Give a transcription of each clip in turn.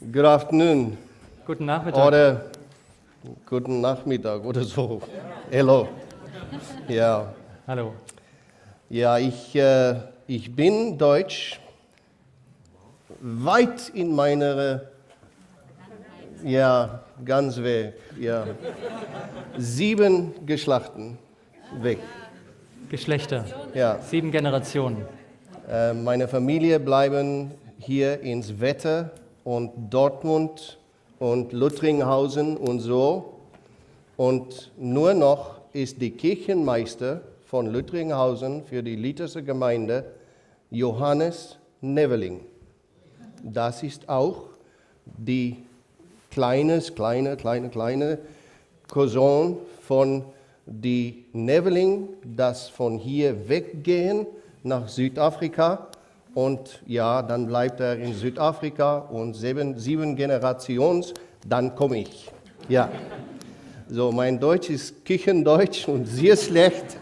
Good afternoon. Guten Nachmittag. Oder guten Nachmittag oder so. Hello. Ja, Hallo. ja ich bin Deutsch. Weit in meiner, ja, ganz weg. Ja. 7 Geschlechten weg. Geschlechter. Ja. 7 Generationen. Meine Familie bleiben hier ins Wetter und Dortmund und Luttringhausen und so. Und nur noch ist die Kirchenmeister von Luttringhausen für die Lutherse Gemeinde Johannes Neveling. Das ist auch die kleine Cousin von die Neveling, das von hier weggehen nach Südafrika. Und ja, dann bleibt er in Südafrika und 7 Generationen, dann komme ich. Ja. So, mein Deutsch ist Küchendeutsch und sehr schlecht,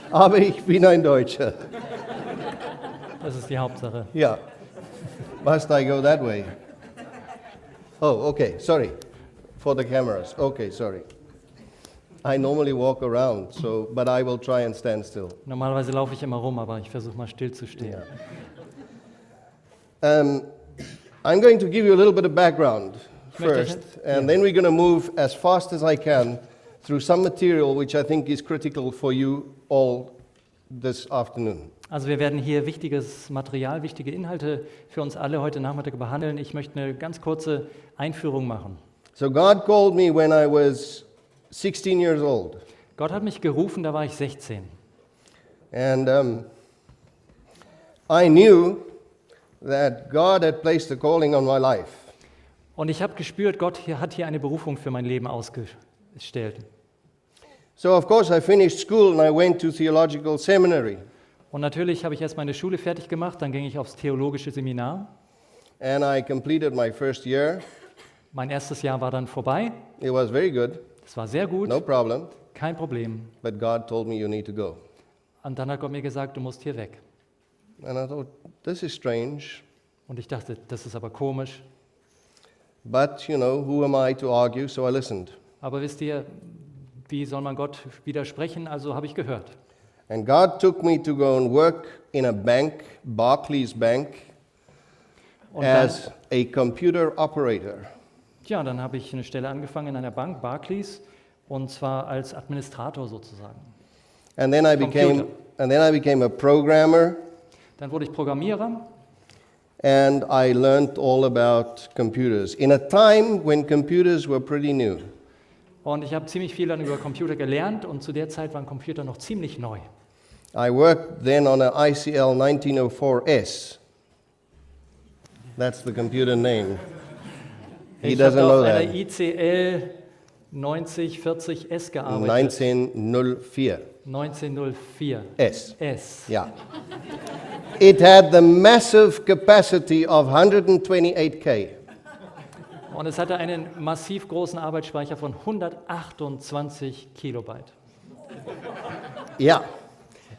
aber ich bin ein Deutscher. Das ist die Hauptsache. Ja. Must I go that way? Oh, okay, sorry. For the cameras. Okay, sorry. I normally walk around, so, but I will try and stand still. Normalerweise laufe ich immer rum, aber ich versuche mal still zu stehen. Yeah. I'm going to give you a little bit of background first, and then we're going to move as fast as I can through some material which I think is critical for you all this afternoon. Also wir werden hier wichtiges Material, wichtige Inhalte für uns alle heute Nachmittag behandeln. Ich möchte eine ganz kurze Einführung machen. So God called me when I was 16 years old. Gott hat mich gerufen, da war ich 16. And I knew that God had placed a calling on my life. Und ich habe gespürt, Gott hat hier eine Berufung für mein Leben ausgestellt. So of course I finished school and I went to theological seminary. Und natürlich habe ich erst meine Schule fertig gemacht, dann ging ich aufs theologische Seminar. And I completed my first year. Mein erstes Jahr war dann vorbei. It was very good. Es war sehr gut, No problem. kein Problem. But God told me you need to go. Und dann hat Gott mir gesagt, du musst hier weg. And I thought, this is strange. Und ich dachte, das ist aber komisch. But, you know, who am I to argue? So I listened. Aber wisst ihr, wie soll man Gott widersprechen? Also habe ich gehört. And God took me to go and work in a bank, Barclays Bank, Und dann, as a computer operator. ja, dann habe ich eine Stelle angefangen in einer Bank, Barclays, und zwar als Administrator sozusagen. And then I became a programmer. Dann wurde ich Programmierer. And I learned all about computers in a time when computers were pretty new. Und ich habe ziemlich viel dann über Computer gelernt und zu der Zeit waren Computer noch ziemlich neu. I worked then on an ICL 1904S. That's the computer name. He Ich habe doesn't know auf einer that. ICL 9040S gearbeitet. 1904 1904 S. S. Yeah. It had the massive capacity of 128K. Und es hatte einen massiv großen Arbeitsspeicher von 128 Kilobyte. Yeah.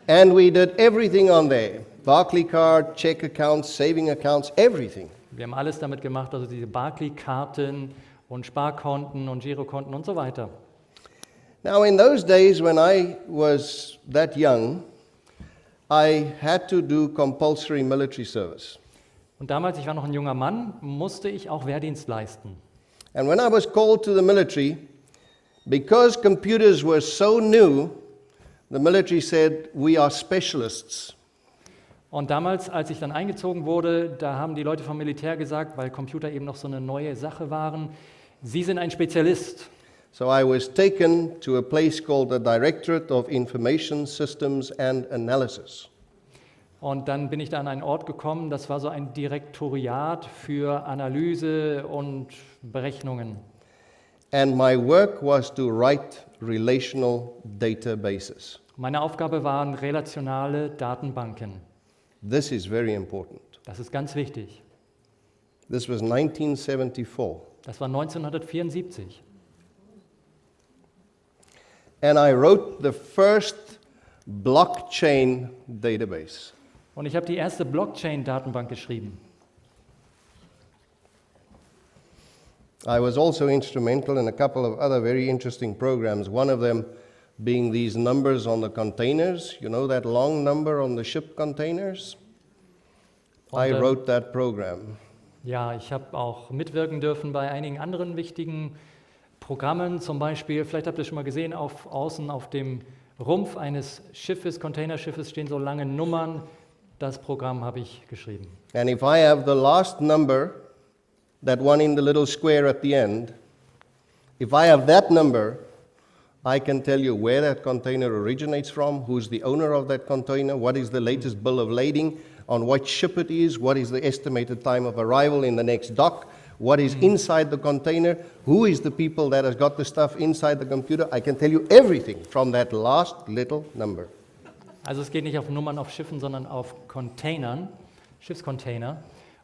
And we did everything on there. Barclaycard, check accounts, saving accounts, everything. Wir haben alles damit gemacht, also diese Barclay-Karten und Sparkonten und Girokonten und so weiter. Now in those days when I was that young, I had to do compulsory military service. Und damals, ich war noch ein junger Mann, musste ich auch Wehrdienst leisten. And when I was called to the military, because computers were so new, the military said, we are specialists. Und damals, als ich dann eingezogen wurde, da haben die Leute vom Militär gesagt, weil Computer eben noch so eine neue Sache waren, Sie sind ein Spezialist. So I was taken to a place called the Directorate of Information Systems and Analysis. Und dann bin ich da an einen Ort gekommen, das war so ein Direktoriat für Analyse und Berechnungen. And my work was to write relational databases. Meine Aufgabe waren relationale Datenbanken. This is very important. Das ist ganz wichtig. This was 1974. Das war 1974. And I wrote the first blockchain database. Und ich habe die erste Blockchain-Datenbank geschrieben. I was also instrumental in a couple of other very interesting programs, one of them being these numbers on the containers. You know that long number on the ship containers? I wrote that program. Ja, ich habe auch mitwirken dürfen bei einigen anderen wichtigen Programmen, zum Beispiel, vielleicht habt ihr schon mal gesehen, außen auf dem Rumpf eines Schiffes, Containerschiffes, stehen so lange Nummern. Das Programm habe ich geschrieben. And if I have the last number, that one in the little square at the end, if I have that number, I can tell you where that container originates from, who's the owner of that container, what is the latest bill of lading, on what ship it is, what is the estimated time of arrival in the next dock, what is inside the container, who is the people that has got the stuff inside the computer. I can tell you everything from that last little number. Also es geht nicht auf Nummern auf Schiffen, sondern auf Containern, Schiffscontainer.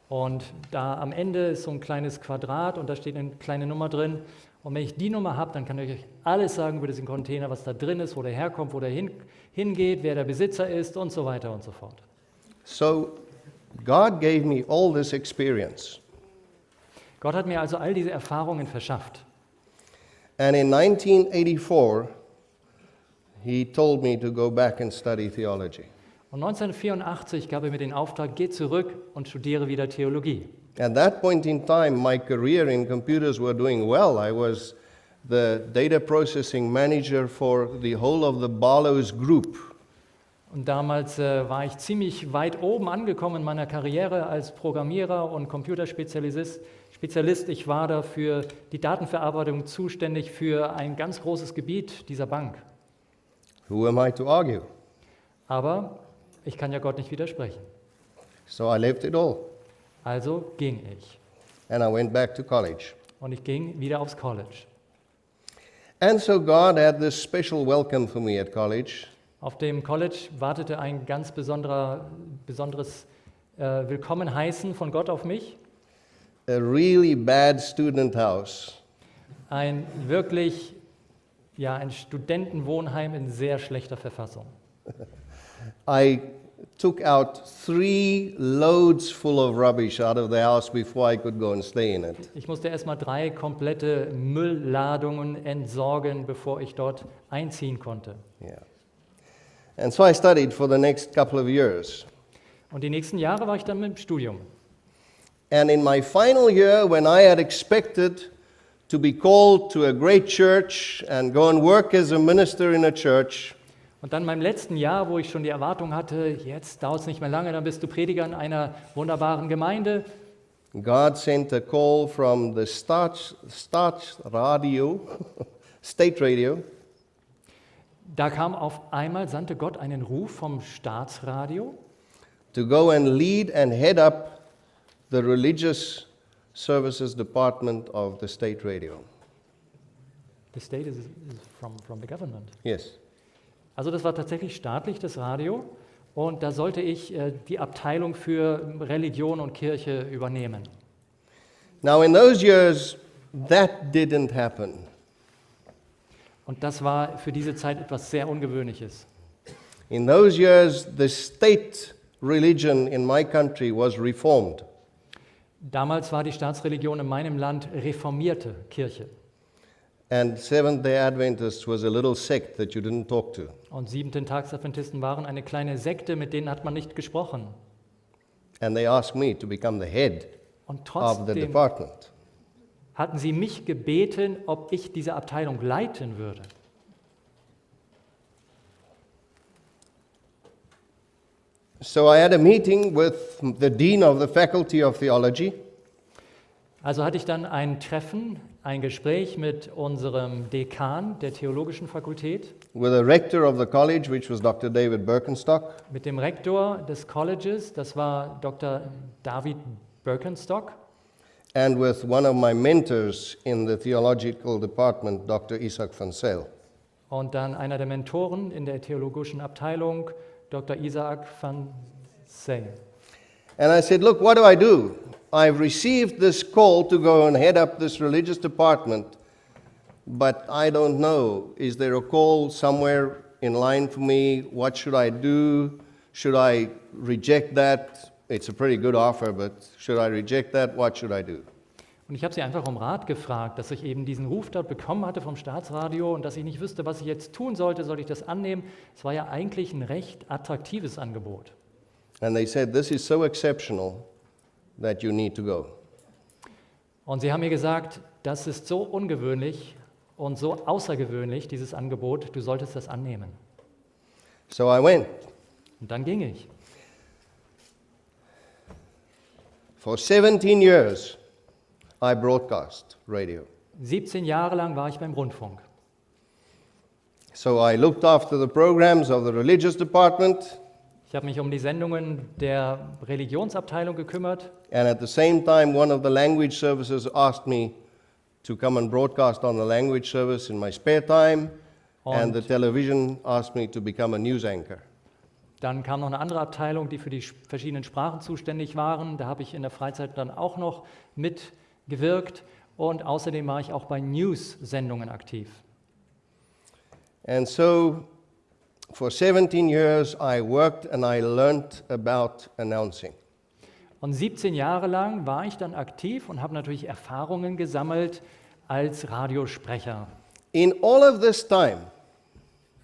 Und da am Ende ist so ein kleines Quadrat und da steht eine kleine Nummer drin. Und wenn ich die Nummer habe, dann kann ich euch alles sagen über diesen Container, was da drin ist, wo der herkommt, wo der hingeht, wer der Besitzer ist und so weiter und so fort. So God gave me all this experience. Gott hat mir also all diese Erfahrungen verschafft. And in 1984, he told me to go back and study theology. Und 1984 gab er mir den Auftrag, geh zurück und studiere wieder Theologie. At that point in time, my career in computers were doing well. I was the data processing manager for the whole of the Barlow's group. Und damals war ich ziemlich weit oben angekommen in meiner Karriere als Programmierer und Computerspezialist. Ich war da für die Datenverarbeitung zuständig für ein ganz großes Gebiet dieser Bank. Who am I to argue? Aber ich kann ja Gott nicht widersprechen. So I left it all. Also ging ich. And I went back to college. Und ich ging wieder aufs College. And so God had this special welcome for me at college. Auf dem College wartete ein ganz besonderes Willkommenheißen von Gott auf mich. A really bad student house. Ein Studentenwohnheim in sehr schlechter Verfassung. I took out 3 loads full of rubbish out of the house before I could go and stay in it. Ich musste erstmal 3 komplette Müllladungen entsorgen, bevor ich dort einziehen konnte. Yeah. And so I studied for the next couple of years. Und die nächsten Jahre war ich dann im Studium. And in my final year, when I had expected to be called to a great church and go and work as a minister in a church, und dann in meinem letzten Jahr, wo ich schon die Erwartung hatte, jetzt dauert es nicht mehr lange, dann bist du Prediger in einer wunderbaren Gemeinde. God sent a call from the State Radio. Da sandte Gott einen Ruf vom Staatsradio, to go and lead and head up the religious services department of the state radio. The state is from the government. Yes. Also das war tatsächlich staatlich, das Radio, und da sollte ich die Abteilung für Religion und Kirche übernehmen. Now in those years, that didn't happen. Und das war für diese Zeit etwas sehr Ungewöhnliches. In those years, the state religion in my country was reformed. Damals war die Staatsreligion in meinem Land reformierte Kirche. And Seventh-day Adventists was a little sect that you didn't talk to. Und Siebenten-Tags-Adventisten waren eine kleine Sekte, mit denen hat man nicht gesprochen. And they asked me to become the head Und of the trotzdem department. hatten sie mich gebeten, ob ich diese Abteilung leiten würde. So I had a meeting with the dean of the Faculty of Theology. Also hatte ich dann ein Gespräch mit unserem Dekan der Theologischen Fakultät, with the rector of the college, which was Dr. David Birkenstock, mit dem Rektor des Colleges, das war Dr. David Birkenstock, and with one of my mentors in the theological department, Dr. Isaac van Zyl. und dann einer der Mentoren in der theologischen Abteilung, Dr. Isaac van Zyl. And I said, look, what do I do? I've received this call to go and head up this religious department, but I don't know. Is there a call somewhere in line for me? What should I do? Should I reject that? It's a pretty good offer, but should I reject that? What should I do? Und ich habe sie einfach um Rat gefragt, dass ich eben diesen Ruf dort bekommen hatte vom Staatsradio und dass ich nicht wüsste, was ich jetzt tun sollte. Soll ich das annehmen? Es war ja eigentlich ein recht attraktives Angebot. And they said, this is so exceptional that you need to go. Und sie haben mir gesagt, das ist so ungewöhnlich und so außergewöhnlich, dieses Angebot, du solltest das annehmen. So I went. Und dann ging ich. For 17 years, I broadcast radio. 17 Jahre lang war ich beim Rundfunk. So I looked after the programs of the religious department, Ich habe mich um die Sendungen der Religionsabteilung gekümmert. and at the same time, one of the language services asked me to come and broadcast on the language service in my spare time, and the television asked me to become a news anchor. Dann kam noch eine andere Abteilung, die für die verschiedenen Sprachen zuständig waren. Da habe ich in der Freizeit dann auch noch mitgewirkt. Und außerdem war ich auch bei News-Sendungen aktiv. And so, for 17 years, I worked and I learned about announcing. Und 17 Jahre lang war ich dann aktiv und habe natürlich Erfahrungen gesammelt als Radiosprecher. In all of this time,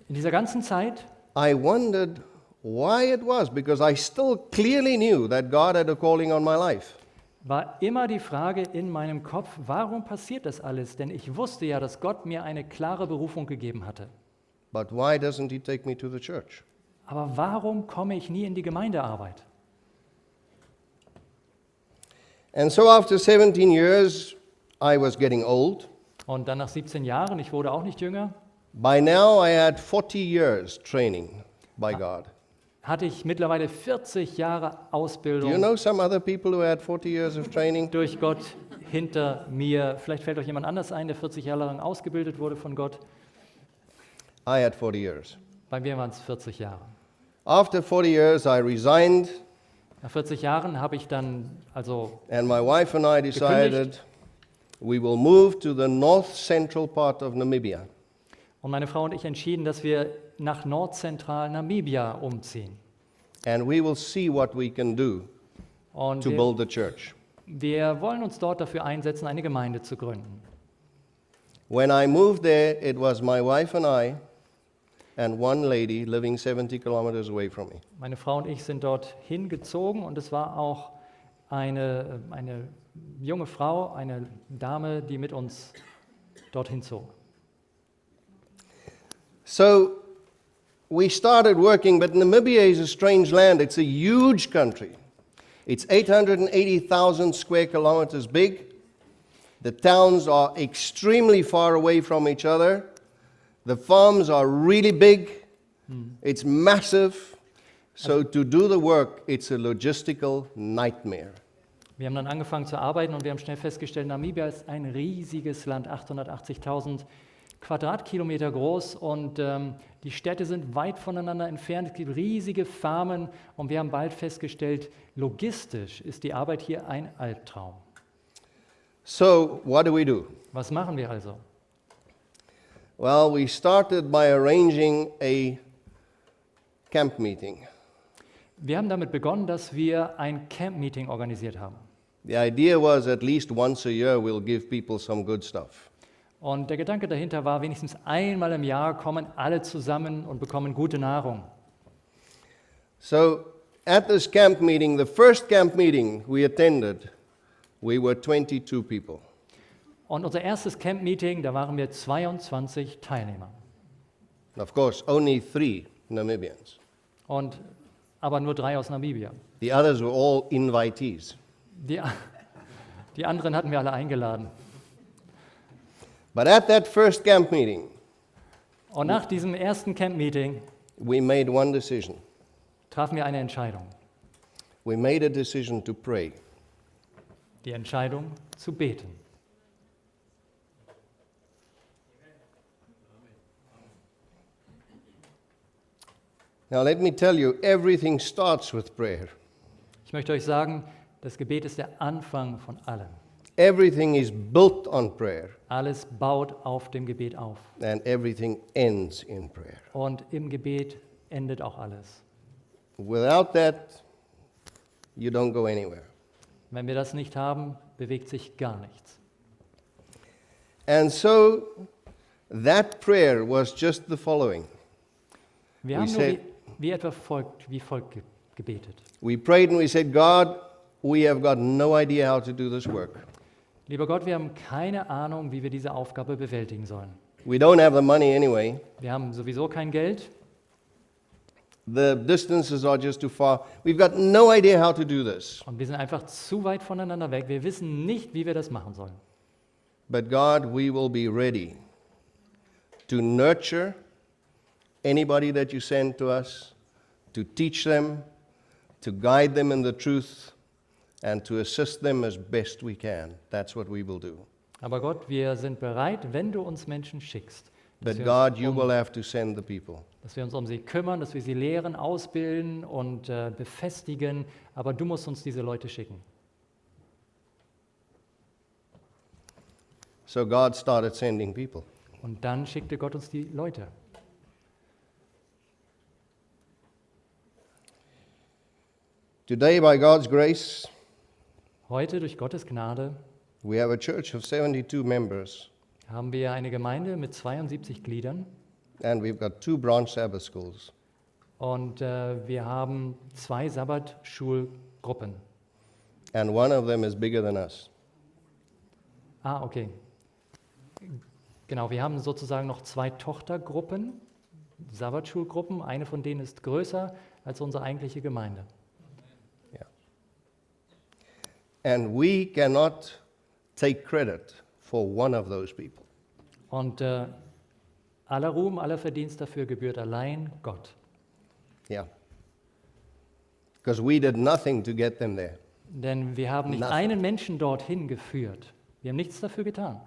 In dieser ganzen Zeit I wondered why it was, because I still clearly knew that God had a calling on my life. war immer die Frage in meinem Kopf, warum passiert das alles? Denn ich wusste ja, dass Gott mir eine klare Berufung gegeben hatte. But why doesn't He take me to the church? Aber warum komme ich nie in die Gemeindearbeit? And so after 17 years, I was getting old. Und dann nach 17 Jahren, ich wurde auch nicht jünger, By now, I had 40 years training by God. hatte ich mittlerweile 40 Jahre Do you Ausbildung know some other people who had 40 years of training? durch Gott hinter mir. Vielleicht fällt euch jemand anders ein, der 40 Jahre lang ausgebildet wurde von Gott. I had 40 years. Bei mir waren es 40 Jahre. After 40 years, I resigned, Nach 40 Jahren habe ich dann also and my wife and I decided we will move to the north central part of Namibia. und meine Frau und ich entschieden, dass wir nach nordzentral Namibia umziehen. And we will see what we can do Und to build the church. wir wollen uns dort dafür einsetzen, eine Gemeinde zu gründen. When I moved there, it was my wife and I and one lady living 70 kilometers away from me. Meine Frau und ich sind dort hingezogen und es war auch eine junge Frau, eine Dame, die mit uns dorthin zog. So we started working, but Namibia is a strange land. It's a huge country. It's 880,000 square kilometers big. The towns are extremely far away from each other. The farms are really big. It's massive. So to do the work, it's a logistical nightmare. Wir haben dann angefangen zu arbeiten und wir haben schnell festgestellt, Namibia ist ein riesiges Land, 880.000 Quadratkilometer groß und die Städte sind weit voneinander entfernt. Es gibt riesige Farmen und wir haben bald festgestellt, logistisch ist die Arbeit hier ein Albtraum. So what do? Was machen wir also? Well, we started by arranging a camp meeting. Wir haben damit begonnen, dass wir ein Camp-Meeting organisiert haben. The idea was at least once a year we'll give people some good stuff. Und der Gedanke dahinter war, wenigstens einmal im Jahr kommen alle zusammen und bekommen gute Nahrung. So at this camp meeting, the first camp meeting we attended, we were 22 people. Und unser erstes Camp-Meeting, da waren wir 22 Teilnehmer. Of course, only 3 Namibians. Aber nur 3 aus Namibia. The others were all invitees. Die anderen hatten wir alle eingeladen. But at that first camp meeting, Und nach diesem ersten Camp-Meeting we made one decision. trafen wir eine Entscheidung. We made a decision to pray. Die Entscheidung zu beten. Now let me tell you, everything starts with prayer. Ich möchte euch sagen, das Gebet ist der Anfang von allem. Everything is built on prayer, Alles baut auf dem Gebet auf. and everything ends in prayer. Und im Gebet endet auch alles. Without that, you don't go anywhere. Wenn wir das nicht haben, bewegt sich gar nichts. And so that prayer was just the following. Wir We haben nur said- wie folgt gebetet. We prayed and we said, God, we have got no idea how to do this work. Lieber Gott, wir haben keine Ahnung, wie wir diese Aufgabe bewältigen sollen. We don't have the money anyway. Wir haben sowieso kein Geld. The distances are just too far. We've got no idea how to do this. Und wir sind einfach zu weit voneinander weg. Wir wissen nicht, wie wir das machen sollen. But God, we will be ready to nurture anybody that you send to us, to teach them, to guide them in the truth, and to assist them as best we can. That's what we will do. Aber Gott, wir sind bereit, wenn du uns Menschen schickst, dass But wir uns God, you will have to send the people. dass wir uns um sie kümmern, dass wir sie lehren, ausbilden und befestigen. Aber du musst uns diese Leute schicken. So God started sending people. Und dann schickte Gott uns die Leute. Today, by God's grace, Heute, durch Gottes Gnade, we have a church of 72 members, haben wir eine Gemeinde mit 72 Gliedern. and we've got 2 branch Sabbath schools. Und wir haben 2 Sabbatschulgruppen. And one of them is bigger than us. Ah, okay. Genau, wir haben sozusagen noch 2 Tochtergruppen, Sabbatschulgruppen. Eine von denen ist größer als unsere eigentliche Gemeinde. And we cannot take credit for one of those people. Und aller Ruhm, aller Verdienst dafür gebührt allein Gott. Yeah. Because we did nothing to get them there. Denn wir haben nicht Nothing. einen Menschen dorthin geführt. Wir haben nichts dafür getan.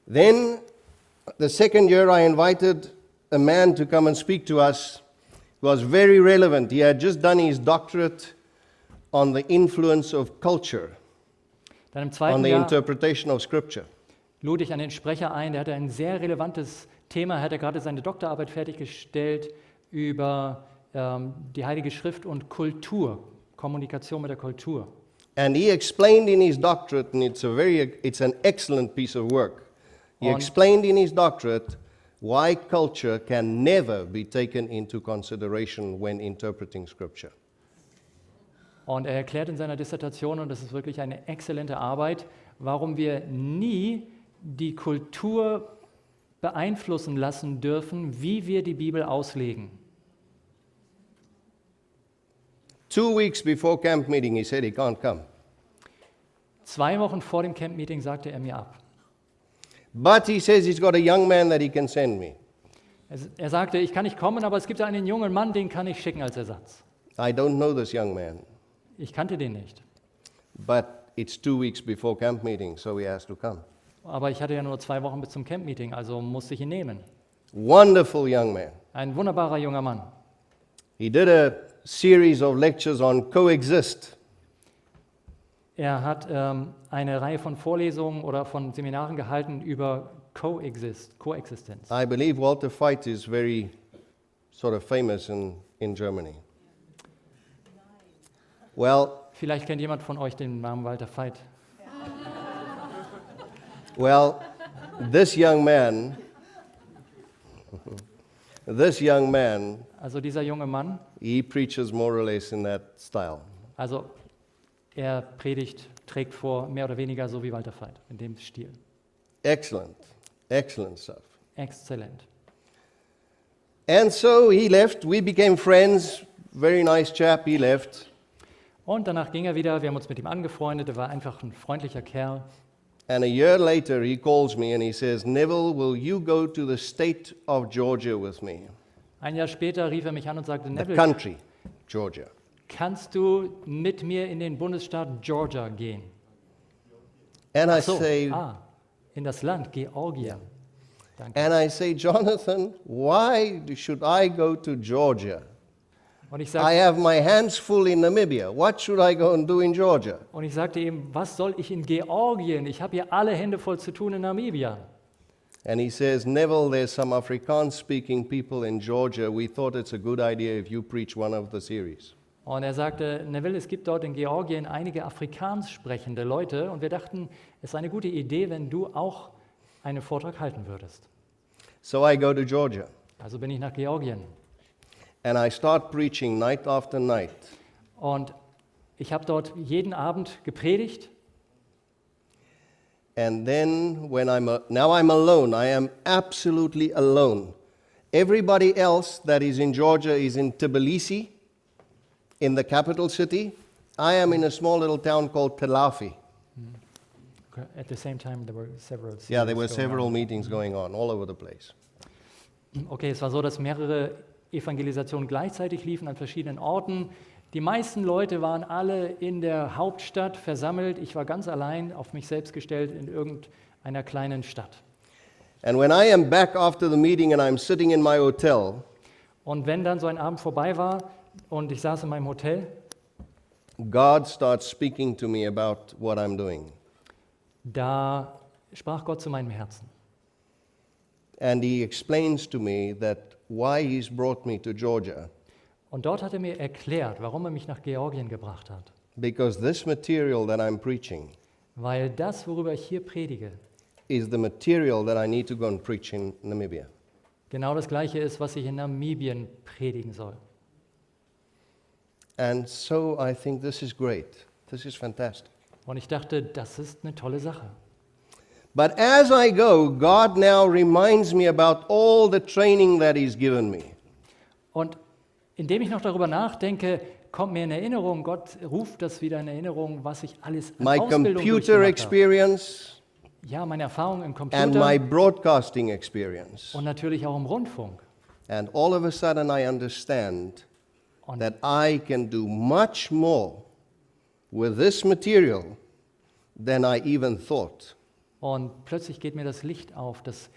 Then, the second year, I invited a man to come and speak to us. It was very relevant. He had just done his doctorate on the influence of culture, Dann im on zweiten the Jahr interpretation of Scripture. lud ich einen Sprecher ein, der hatte ein sehr relevantes Thema. Er hatte gerade seine Doktorarbeit fertiggestellt über die Heilige Schrift und Kultur, Kommunikation mit der Kultur. And he explained in his doctorate, and it's an excellent piece of work. He On- explained in his doctorate why culture can never be taken into consideration when interpreting Scripture. Und er erklärt in seiner Dissertation, und das ist wirklich eine exzellente Arbeit, warum wir nie die Kultur beeinflussen lassen dürfen, wie wir die Bibel auslegen. 2 weeks before camp meeting, he said he can't come. 2 Wochen vor dem Camp-Meeting sagte er mir ab. But he says he's got a young man that he can send me. Er sagte, ich kann nicht kommen, aber es gibt einen jungen Mann, den kann ich schicken als Ersatz. I don't know this young man, Ich kannte den nicht, but it's 2 weeks before camp meeting, so he has to come. aber ich hatte ja nur 2 Wochen bis zum Camp-Meeting, also musste ich ihn nehmen. Wonderful young man. Ein wunderbarer junger Mann. He did a series of lectures on coexist. Er hat eine Reihe von Vorlesungen oder von Seminaren gehalten über Koexistenz. I believe Walter Veit is very sort of famous in Germany. Well, Vielleicht kennt jemand von euch den Namen Walter Veit. this young man, Also dieser junge Mann, he preaches more or less in that style. also er predigt, trägt vor, mehr oder weniger so wie Walter Veit, in dem Stil. Excellent, excellent stuff. Exzellent. And so he left. We became friends. Very nice chap. He left. Und danach ging er wieder, wir haben uns mit ihm angefreundet, er war einfach ein freundlicher Kerl. And a year later, he calls me and he says, Neville, will you go to the state of Georgia with me? Ein Jahr später rief er mich an und sagte, The Neville, country, Georgia. kannst du mit mir in den Bundesstaat Georgia gehen? And I Ach so, say, in das Land Georgien. Danke. and I say, Jonathan, why should I go to Georgia? Und ich, I sag, have my hands full in Namibia. What should I go and do in Georgia? und ich sagte ihm, was soll ich in Georgien? Ich habe hier alle Hände voll zu tun in Namibia. And he says, Neville, there's some Afrikaans-speaking people in Georgia. We thought it's a good idea if you preach one of the series. Und er sagte, Neville, es gibt dort in Georgien einige Afrikaans sprechende Leute und wir dachten, es ist eine gute Idee, wenn du auch einen Vortrag halten würdest. So I go to Georgia Also bin ich nach Georgien and I start preaching night after night. und ich habe dort jeden Abend gepredigt. And then when now I'm alone, I am absolutely alone. Everybody else that is in Georgia is in Tbilisi, in the capital city. I am in a small little town called Teil. At the same time there were several Yeah, there were series going several on. meetings going on all over the place. Okay, es war so, dass mehrere Evangelisationen gleichzeitig liefen an verschiedenen Orten. Die meisten Leute waren alle in der Hauptstadt versammelt. Ich war ganz allein auf mich selbst gestellt in irgendeiner kleinen Stadt. And when I am back after the meeting and I'm sitting in my hotel, Und wenn dann so ein Abend vorbei war und ich saß in meinem Hotel, God starts speaking to me about what I'm doing. da sprach Gott zu meinem Herzen. And he explains to me that why he's brought me to Georgia. Und dort hat er mir erklärt, warum er mich nach Georgien gebracht hat. Because this material that I'm preaching Weil das, worüber ich hier predige, is the material that I need to go and preach in Namibia. genau das Gleiche ist, was ich in Namibien predigen soll. And so I think this is great. This is fantastic. Und ich dachte, das ist eine tolle Sache. But as I go, God now reminds me about all the training that he's given me. Und indem ich noch darüber nachdenke, kommt mir in Erinnerung, Gott ruft das wieder in Erinnerung, was ich alles an My Ausbildung computer durchgemacht habe. experience Ja, meine Erfahrung im and my Computer broadcasting experience. und natürlich auch im Rundfunk. And all of a sudden I understand Und, that I can do much more with this material than I even thought. und plötzlich geht mir das Licht auf, dass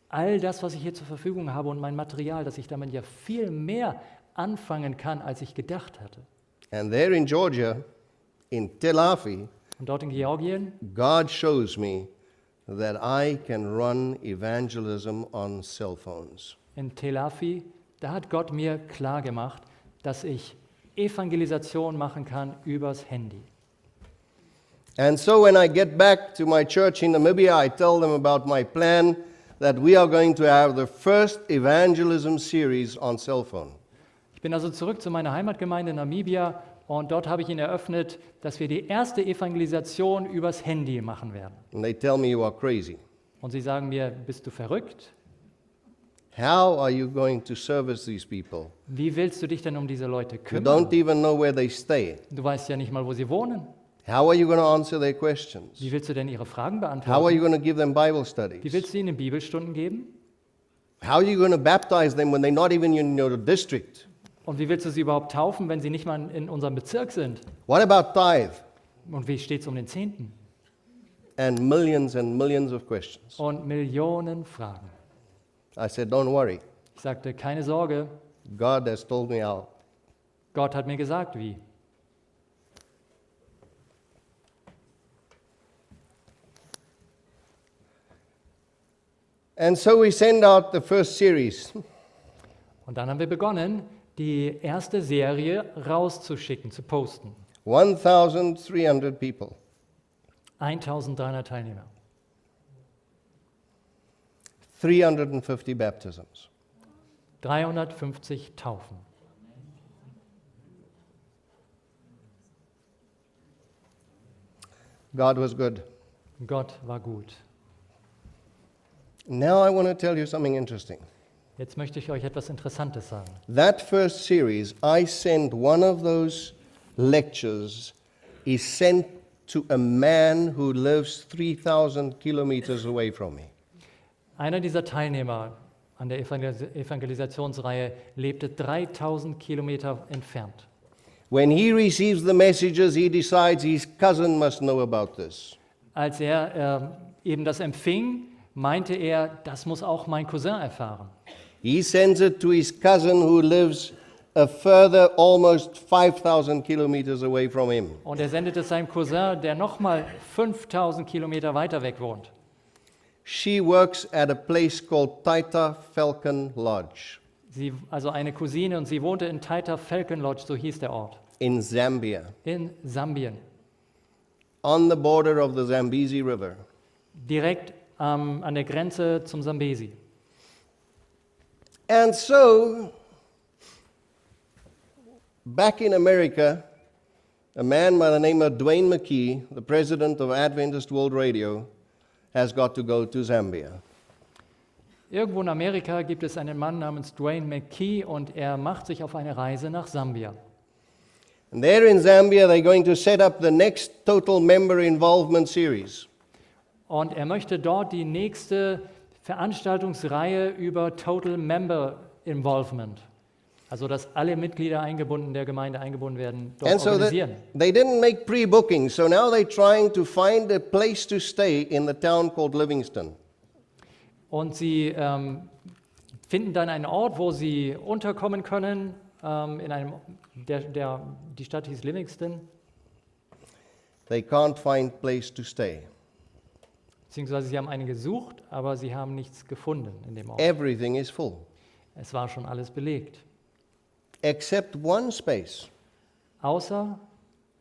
all das, was ich hier zur Verfügung habe und mein Material, dass ich damit ja viel mehr anfangen kann, als ich gedacht hatte. And there in Georgia, in Tel Aviv, Und dort in Georgien, God shows me that I can run evangelism on cell phones. in Teil, da hat Gott mir klar gemacht, dass ich Evangelisation machen kann übers Handy. And so when I get back to my church in Namibia, I tell them about my plan that we are going to have the first evangelism series on cell phone. Ich bin also zurück zu meiner Heimatgemeinde in Namibia und dort habe ich ihnen eröffnet, dass wir die erste Evangelisation übers Handy machen werden. And they tell me you are crazy. Und sie sagen mir, bist du verrückt? How are you going to service these people? Wie willst du dich denn um diese Leute You kümmern? don't even know where they stay. Du weißt ja nicht mal, wo sie wohnen. How are you going to answer their questions? Wie willst du denn ihre Fragen How are beantworten? you going to give them Bible Wie studies? willst du ihnen Bibelstunden geben? How are you going to baptize them when they're not even in your district? Und wie willst du sie überhaupt taufen, wenn sie nicht mal in unserem Bezirk sind? What about tithe? Und wie steht es um den Zehnten? And millions of questions. Und Millionen Fragen. I said, don't worry. Ich sagte, keine Sorge, God has told me how. Gott hat mir gesagt, wie. And so we send out the first series. Und dann haben wir begonnen, die erste Serie rauszuschicken, zu posten. 1,300 people. 1300 Teilnehmer, 350 baptisms. 350 Taufen. God was good. Gott war gut. Now I want to tell you something interesting. Jetzt möchte ich euch etwas Interessantes sagen. That first series, I sent one of those lectures, is sent to a man who lives 3,000 kilometers away from me. Einer dieser Teilnehmer an der Evangelisationsreihe lebte 3000 Kilometer entfernt. When he receives the messages, he decides his cousin must know about this. Als er eben das empfing, meinte er, das muss auch mein Cousin erfahren. He sends it to his cousin who lives a further almost 5,000 kilometers away from him. Und er sendet es seinem Cousin, der nochmal 5000 Kilometer weiter weg wohnt. She works at a place called Taita Falcon Lodge. Also eine Cousine, und sie wohnte in Taita Falcon Lodge, so hieß der Ort. in Zambia, in Sambien, on the border of the Zambezi River. direkt an der Grenze zum Sambesi. And so, back in America, a man by the name of Dwayne McKee, the president of Adventist World Radio, has got to go to Zambia. Irgendwo in Amerika gibt es einen Mann namens Dwayne McKee und er macht sich auf eine Reise nach Sambia. And there in Zambia, they're going to set up the next Total Member Involvement Series. Und er möchte dort die nächste Veranstaltungsreihe über Total Member Involvement, also dass alle Mitglieder der Gemeinde eingebunden werden, dort And so organisieren. they didn't make pre-booking, so now they're trying to find a place to stay in the town called Livingston. Und sie finden dann einen Ort, wo sie unterkommen können, in einem, die Stadt hieß Livingston, They can't find place to stay. beziehungsweise sie haben einen gesucht, aber sie haben nichts gefunden in dem Ort. Everything is full, Es war schon alles belegt, except one space, außer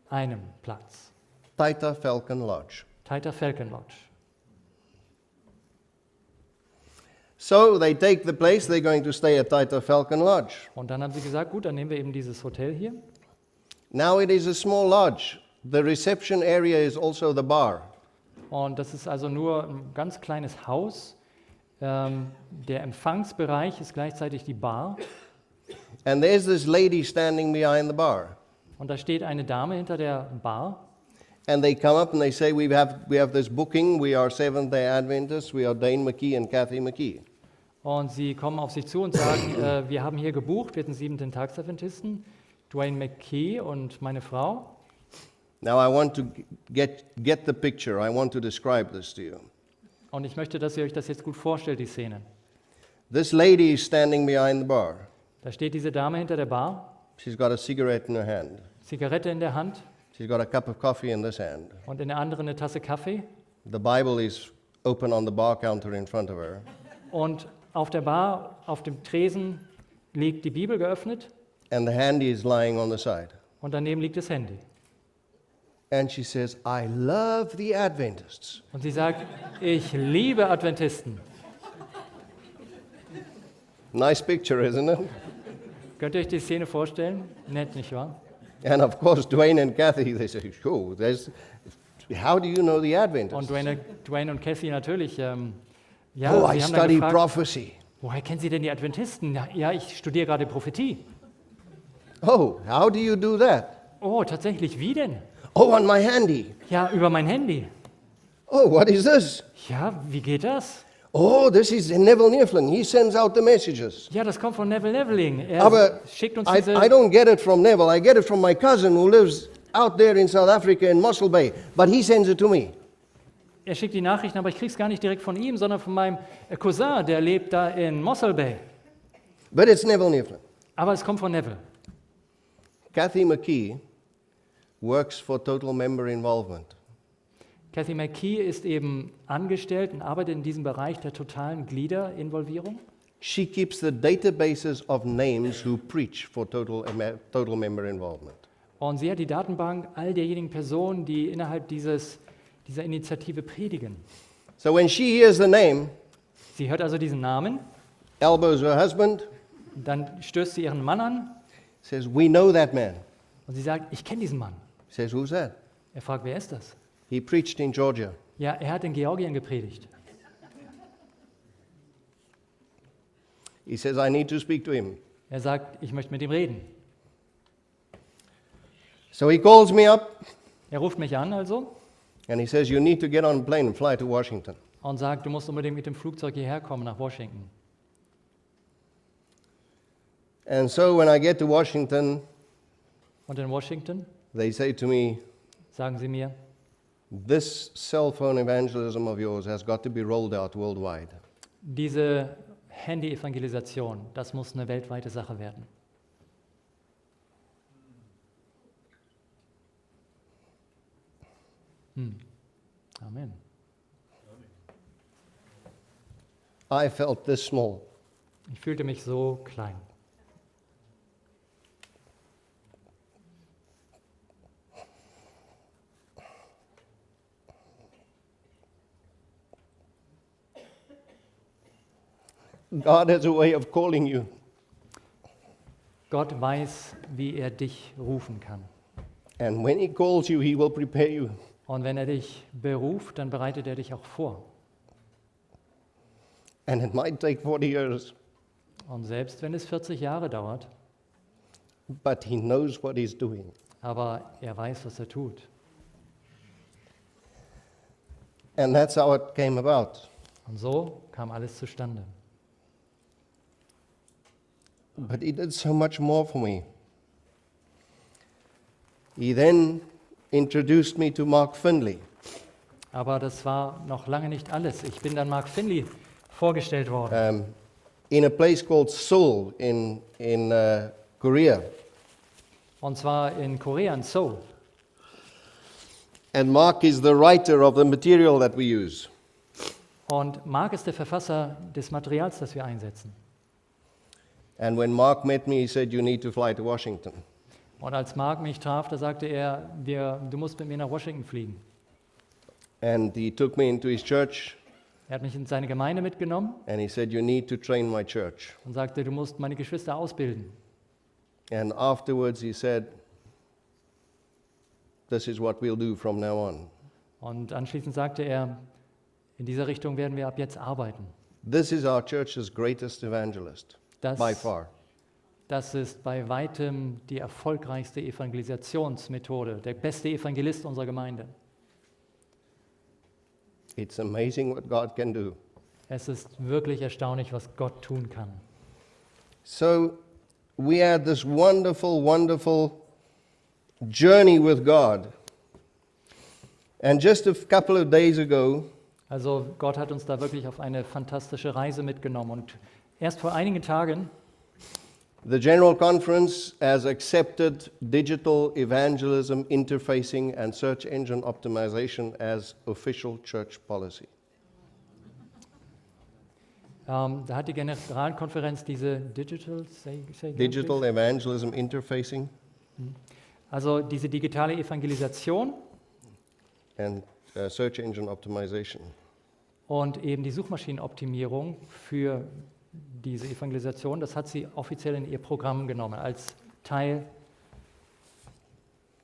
einem Platz, Taita Falcon Lodge. Taita Falcon Lodge. So they take the place, they're going to stay at Taita Falcon Lodge. Und dann haben sie gesagt, gut, dann nehmen wir eben dieses Hotel hier. Now it is a small lodge. The reception area is also the bar. Und das ist also nur ein ganz kleines Haus. Der Empfangsbereich ist gleichzeitig die Bar. And there's this lady standing behind the bar. Und da steht eine Dame hinter der Bar. And they come up and they say, we have this booking, we are Seventh-day Adventists, we are Dane McKee and Kathy McKee. Und sie kommen auf sich zu und sagen, wir haben hier gebucht, wir sind 7. Tagsadventisten, Dwayne McKee und meine Frau. Now I want to get the picture, I want to describe this to you. Und ich möchte, dass ihr euch das jetzt gut vorstellt, die Szene. This lady is standing behind the bar. Da steht diese Dame hinter der Bar, She's got a cigarette in her hand. Zigarette in der Hand She's got a cup of coffee in this hand. und in der anderen eine Tasse Kaffee. The Bible is open on the bar counter in front of her. Und auf der Bar, auf dem Tresen, liegt die Bibel geöffnet And the handy is lying on the side. und daneben liegt das Handy. And she says, I love the Adventists. Und sie sagt, ich liebe Adventisten. Nice picture, isn't it? Könnt ihr euch die Szene vorstellen? Nett, nicht wahr? And of course, Dwayne and Kathy, they say, how do you know the Und Adventists? Dwayne und Cassie natürlich, ja, Oh, I sie haben dann study gefragt, prophecy. woher kennen Sie denn die Adventisten? Ja, ich studiere gerade Prophetie. Oh, how do you do that? Oh, tatsächlich, wie denn? Oh, on my handy. Ja, über mein Handy. Oh, what is this? Ja, wie geht das? Oh, this is Neville Neveling. He sends out the messages. Ja, das kommt von Neveling. Er Aber schickt uns I diese... don't get it from Neville. I get it from my cousin who lives out there in South Africa in Mossel Bay. But he sends it to me. Er schickt die Nachrichten, aber ich krieg's gar nicht direkt von ihm, sondern von meinem Cousin, der lebt da in Mossel Bay. But it's Neville Neveling. Aber es kommt von Neville. Kathy McKee works for Total Member Involvement. Kathy McKee ist eben angestellt und arbeitet in diesem Bereich der totalen Gliederinvolvierung. She keeps the databases of names who preach for Total Member Involvement. Und sie hat die Datenbank all derjenigen Personen, die innerhalb dieser Initiative predigen. So when she hears the name, Sie hört also diesen Namen, elbows her husband, dann stößt sie ihren Mann an says, we know that man. und sie sagt, ich kenne diesen Mann. Says, who's that? Er fragt, wer ist das? He preached in Georgia. Ja, er hat in Georgien gepredigt. He says, I need to speak to him. Er sagt, ich möchte mit ihm reden. So he calls me up Er ruft mich an also and he says, you need to get on a plane and fly to Washington. und sagt, du musst unbedingt mit dem Flugzeug hierher kommen nach Washington. And so when I get to Washington, Und in Washington they say to me, sagen sie mir, this cell phone evangelism of yours has got to be rolled out worldwide. diese Handy-Evangelisation, das muss eine weltweite Sache werden. Amen. I felt this small. Ich fühlte mich so klein. God has a way of calling you. Gott weiß, wie er dich rufen kann. And when He calls you, He will prepare you. Und wenn er dich beruft, dann bereitet er dich auch vor. And it might take 40 years, Und selbst wenn es 40 Jahre dauert, but He knows what He's doing. aber er weiß, was er tut. And that's how it came about. Und so kam alles zustande. But He did so much more for me. He then introduced me to Mark Finley. Aber das war noch lange nicht alles. Ich bin dann Mark Finley vorgestellt worden. In a place called Seoul in Korea. Und zwar in Korea, in Seoul. And Mark is the writer of the material that we use. Und Mark ist der Verfasser des Materials, das wir einsetzen. And when Mark met me, he said, you need to fly to Washington. Und als Mark mich traf, da sagte er, du musst mit mir nach Washington fliegen. And he took me into his church Er hat mich in seine Gemeinde mitgenommen and he said, you need to train my church. und sagte, du musst meine Geschwister ausbilden. And afterwards he said, this is what we'll do from now on. Und anschließend sagte er, in dieser Richtung werden wir ab jetzt arbeiten. This is our church's greatest evangelist, Das, by far. das ist bei weitem die erfolgreichste Evangelisationsmethode, der beste Evangelist unserer Gemeinde. It's amazing what God can do. Es ist wirklich erstaunlich, was Gott tun kann. So we had this wonderful, wonderful journey with God. And just a couple of days ago, Also Gott hat uns da wirklich auf eine fantastische Reise mitgenommen. Und erst vor einigen Tagen the General Conference has accepted digital evangelism, interfacing, and search engine optimization as official church policy. da hat die Generalkonferenz diese Digital Evangelism, interfacing, also diese digitale Evangelisation and search engine optimization. und eben die Suchmaschinenoptimierung für diese Evangelisation, das hat sie offiziell in ihr Programm genommen, als Teil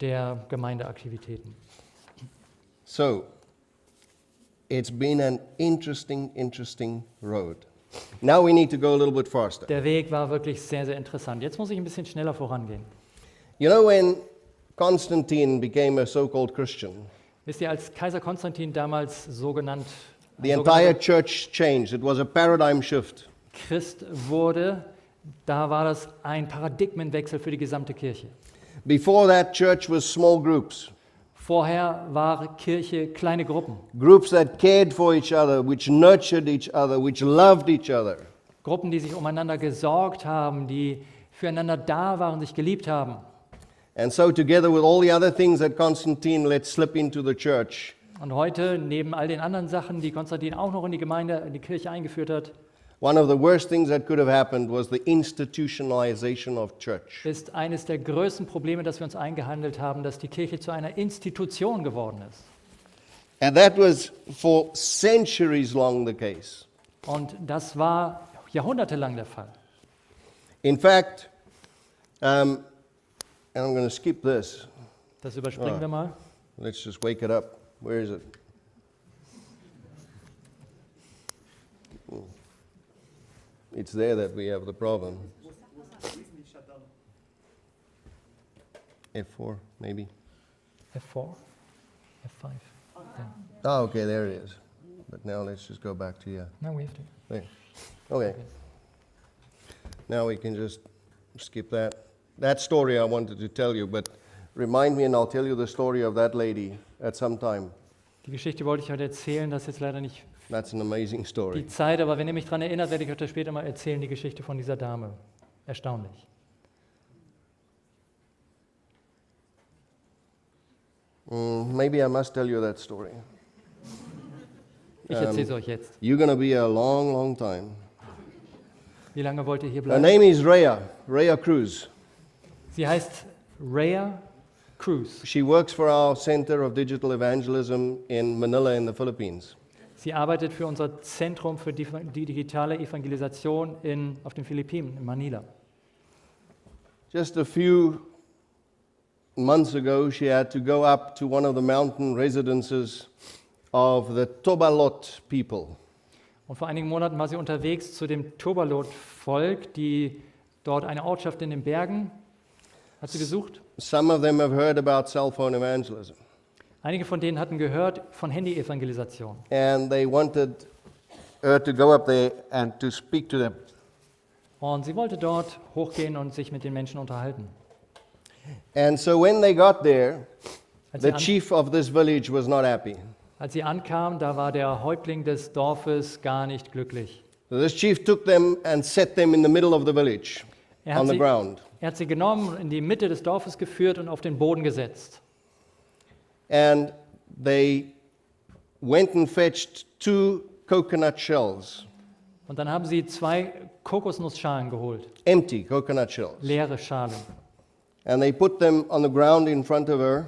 der Gemeindeaktivitäten. So, it's been an interesting road. Now we need to go a little bit faster. Der Weg war wirklich sehr, sehr interessant. Jetzt muss ich ein bisschen schneller vorangehen. You know, when Constantine became a so-called Christian, Wisst ihr, als Kaiser Konstantin damals the entire church changed. It was a paradigm shift. Christ wurde, da war das ein Paradigmenwechsel für die gesamte Kirche. Before that, church was small groups. Vorher war Kirche kleine Gruppen. Groups that cared for each other, which nurtured each other, which loved each other. Gruppen, die sich umeinander gesorgt haben, die füreinander da waren, sich geliebt haben. And so together with all the other things that Constantine let slip into the church, Und heute, neben all den anderen Sachen, die Konstantin auch noch in die Gemeinde, in die Kirche eingeführt hat, one of the worst things that could have happened was the institutionalization of church. ist eines der größten Probleme, das wir uns eingehandelt haben, dass die Kirche zu einer Institution geworden ist. And that was for centuries long the case. Und das war jahrhundertelang der Fall. In fact, and I'm going to skip this. Das überspringen wir mal. Let's just wake it up. Where is it? It's there that we have the problem. F4, maybe. F4, F5. Yeah. Oh, okay, there it is. But now let's just go back to No, we have to. there. Okay. Now we can just skip that. That story I wanted to tell you, but remind me and I'll tell you the story of that lady at some time. Die Geschichte wollte ich heute erzählen, das ist jetzt leider nicht That's an amazing story. die Zeit, aber wenn ihr mich daran erinnert, werde ich euch später mal erzählen, die Geschichte von dieser Dame. Erstaunlich. Maybe I must tell you that story. Ich erzähle es euch jetzt. You're going to be a long, long time. Wie lange wollt ihr hier Her bleiben? name is Rhea Cruz. Sie heißt Rhea Cruz. She works for our Center of Digital Evangelism in Manila in the Philippines. Sie arbeitet für unser Zentrum für die digitale Evangelisation auf den Philippinen, in Manila. Just a few months ago, she had to go up to one of the mountain residences of the Tobalot people. Und vor einigen Monaten war sie unterwegs zu dem Tobalot-Volk, die dort eine Ortschaft in den Bergen hat sie besucht. Some of them have heard about cell phone evangelism. Einige von denen hatten gehört von Handy-Evangelisation. And they wanted her to go up there and to speak to them. Und sie wollte dort hochgehen und sich mit den Menschen unterhalten. And so when they got there, Als the sie, chief of this village was not happy. als sie ankam, da war der Häuptling des Dorfes gar nicht glücklich. So this chief took them and set them in the middle of the village Er on the hat, ground. er hat sie genommen, in die Mitte des Dorfes geführt und auf den Boden gesetzt. And they went and fetched 2 coconut shells, Und dann haben sie 2 Kokosnussschalen geholt, empty coconut shells. leere Schalen. And they put them on the ground in front of her.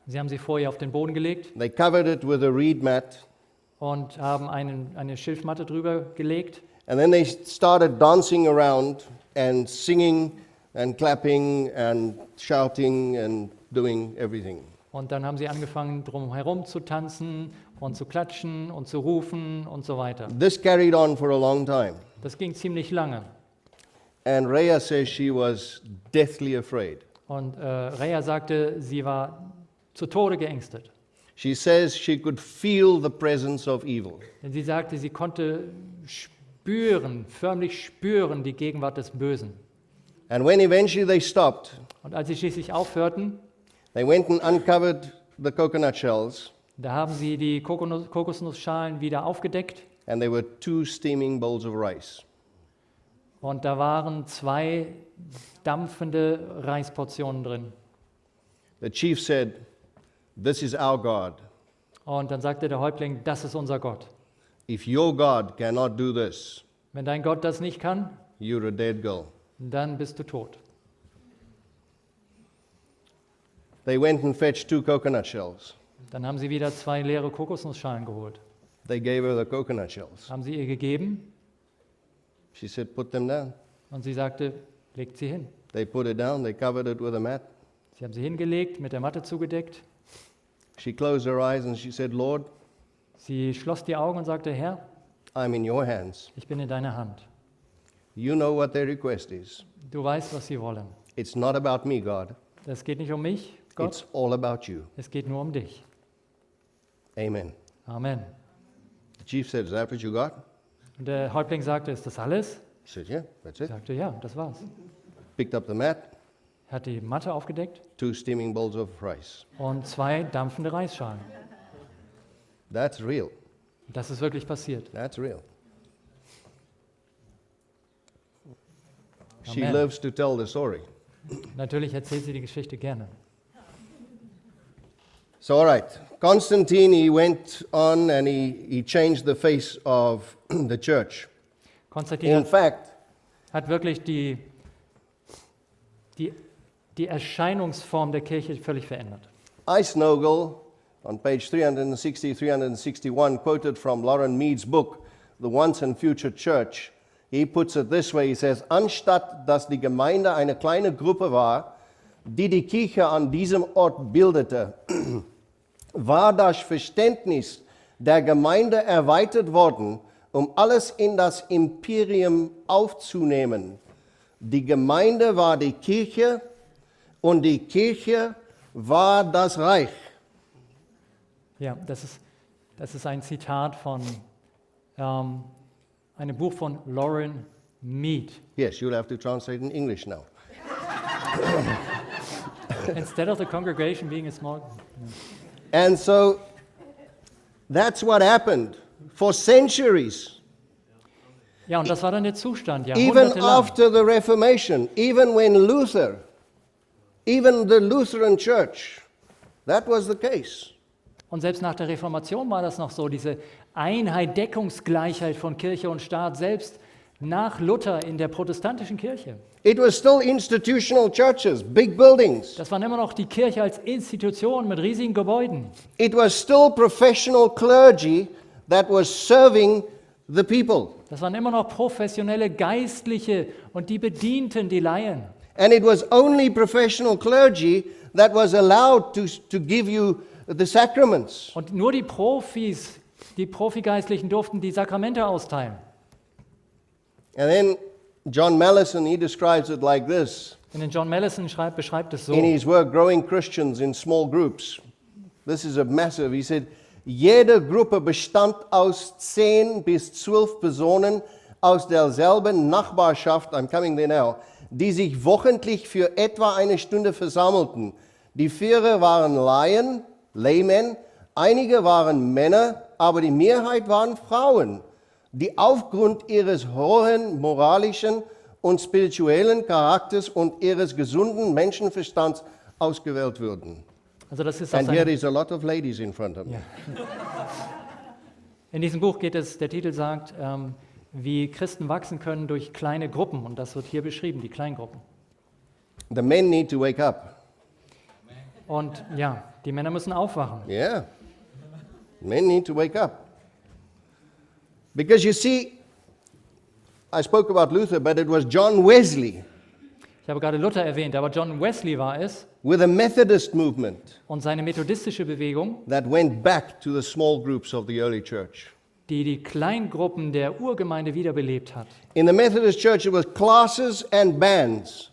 Sie haben sie vor ihr auf den Boden gelegt They covered it with a reed mat. und haben eine Schilfmatte drüber gelegt. And then they started dancing around and singing and clapping and shouting and doing everything. Und dann haben sie angefangen, drumherum zu tanzen und zu klatschen und zu rufen und so weiter. This carried on for a long time. Das ging ziemlich lange. And Rhea says she was deathly afraid. Und Rhea sagte, sie war zu Tode geängstet. She says she could feel the presence of evil. Denn sie sagte, sie konnte förmlich spüren die Gegenwart des Bösen. And when eventually they stopped, Und als sie schließlich aufhörten, they went and uncovered the coconut shells, da haben sie die Kokosnussschalen wieder aufgedeckt. and there were 2 steaming bowls of rice. Und da waren 2 dampfende Reisportionen drin. The chief said, "This is our God. Und dann sagte der Häuptling, das ist unser Gott. If your God cannot do this, Wenn dein Gott das nicht kann, you're a dead girl." dann bist du tot. They went and fetched 2 coconut shells. Dann haben sie wieder 2 leere Kokosnussschalen geholt. They gave her the coconut shells. Haben sie ihr gegeben She said, "Put them down." und sie sagte, legt sie hin. They put it down, they covered it with a mat. Sie haben sie hingelegt, mit der Matte zugedeckt. She closed her eyes and she said, "Lord, Sie schloss die Augen und sagte, Herr, I'm in your hands. ich bin in deiner Hand. You know what their request is. Du weißt, was sie wollen. It's not about me, God. Es geht nicht um mich, Gott, It's all about you." es geht nur um dich. Amen. Amen. The chief said, "Is that what you got?" Und der Häuptling sagte, ist das alles? He said, "Yeah, that's Er it." sagte, ja, das war's. Picked up the mat, Er hat die Matte aufgedeckt 2 steaming bowls of rice. und 2 dampfende Reisschalen. That's real. Das ist wirklich passiert. That's real. She Amen. loves to tell the story. Natürlich erzählt sie die Geschichte gerne. So, all right. Constantine, he went on and he changed the face of the church. Konstantin In fact, hat wirklich die Erscheinungsform der Kirche völlig verändert. Eisnogel, on page 360, 361, quoted from Lauren Mead's book, The Once and Future Church, he puts it this way, he says, anstatt dass die Gemeinde eine kleine Gruppe war, die die Kirche an diesem Ort bildete, war das Verständnis der Gemeinde erweitert worden, um alles in das Imperium aufzunehmen. Die Gemeinde war die Kirche und die Kirche war das Reich. Ja, das ist ein Zitat von einem Buch von Lauren Mead. Yes, you'll have to translate in English now. Instead of the congregation being a small... And so that's what happened for centuries. Ja, und das war dann der Zustand, Even jahrhundertelang. after the Reformation, even when Luther, even the Lutheran Church, that was the case. Und selbst nach der Reformation war das noch so, diese Einheit, Deckungsgleichheit von Kirche und Staat, selbst nach Luther in der protestantischen Kirche. It was still institutional churches, big buildings. Das waren immer noch die Kirche als Institution mit riesigen Gebäuden. It was still professional clergy that was serving the people. Das waren immer noch professionelle Geistliche und die bedienten die Laien. And it was only professional clergy that was allowed to give you the sacraments. Und nur die Profis, die Profigeistlichen durften die Sakramente austeilen. And then John Mallison, he describes it like this Und den John Mallison beschreibt es so. in his work, Growing Christians in Small Groups. This is a massive, he said, jede Gruppe bestand aus 10 bis 12 Personen aus derselben Nachbarschaft, I'm coming there now, die sich wochentlich für etwa eine Stunde versammelten. Die Führer waren Laien, Laymen, einige waren Männer, aber die Mehrheit waren Frauen, die aufgrund ihres hohen moralischen und spirituellen Charakters und ihres gesunden Menschenverstands ausgewählt wurden. Also das ist And here is a lot of ladies in front of me. Ja. In diesem Buch geht es, der Titel sagt, wie Christen wachsen können durch kleine Gruppen. Und das wird hier beschrieben, die Kleingruppen. The men need to wake up. Und ja, die Männer müssen aufwachen. Yeah. Men need to wake up. Because you see, I spoke about Luther, but it was John Wesley Ich habe gerade Luther erwähnt, aber John Wesley war es with the Methodist movement und seine methodistische Bewegung, that went back to the small groups of the early church. die die Kleingruppen der Urgemeinde wiederbelebt hat. In the Methodist church, it was classes and bands.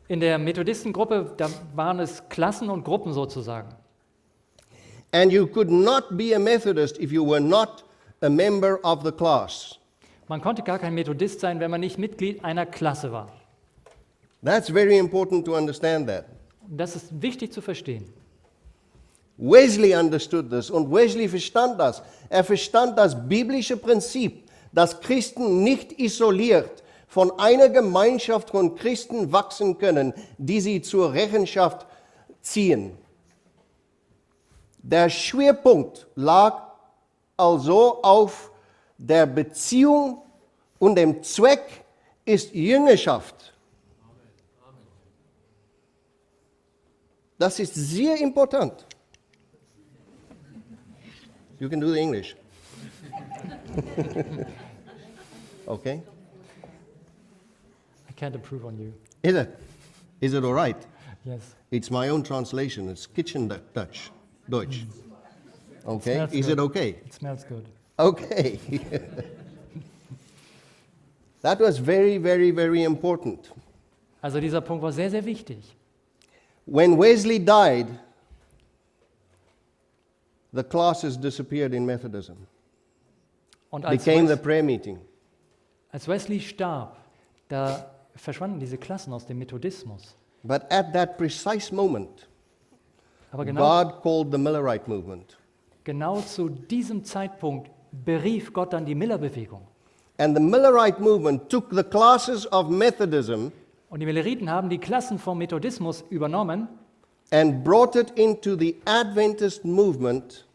In der Methodistengruppe, da waren es Klassen und Gruppen sozusagen. And you could not be a Methodist if you were not a member of the class. Man konnte gar kein Methodist sein, wenn man nicht Mitglied einer Klasse war. That's very important to understand that. Und das ist wichtig zu verstehen. Wesley understood this und Wesley verstand das. Er verstand das biblische Prinzip, dass Christen nicht isoliert von einer Gemeinschaft von Christen wachsen können, die sie zur Rechenschaft ziehen. Der Schwerpunkt lag also auf der Beziehung und dem Zweck ist Jüngerschaft. Das ist sehr important. You can do the English. Okay? I can't improve on you. Is it? Is it all right? Yes. It's my own translation. It's kitchen Dutch. Deutsch. Okay? Smells Is good. it okay? It smells good. Okay. That was very, very, very important. Also dieser Punkt war sehr, sehr wichtig. When Wesley died, the classes disappeared in Methodism. Und als, Became the prayer meeting. als Wesley starb, da verschwanden diese Klassen aus dem Methodismus. But at that precise moment, Aber genau, God called the Millerite movement. genau zu diesem Zeitpunkt berief Gott dann die Millerbewegung. And the Millerite movement took the classes of Methodism Und die Milleriten haben die Klassen vom Methodismus übernommen and brought it into the Adventist movement,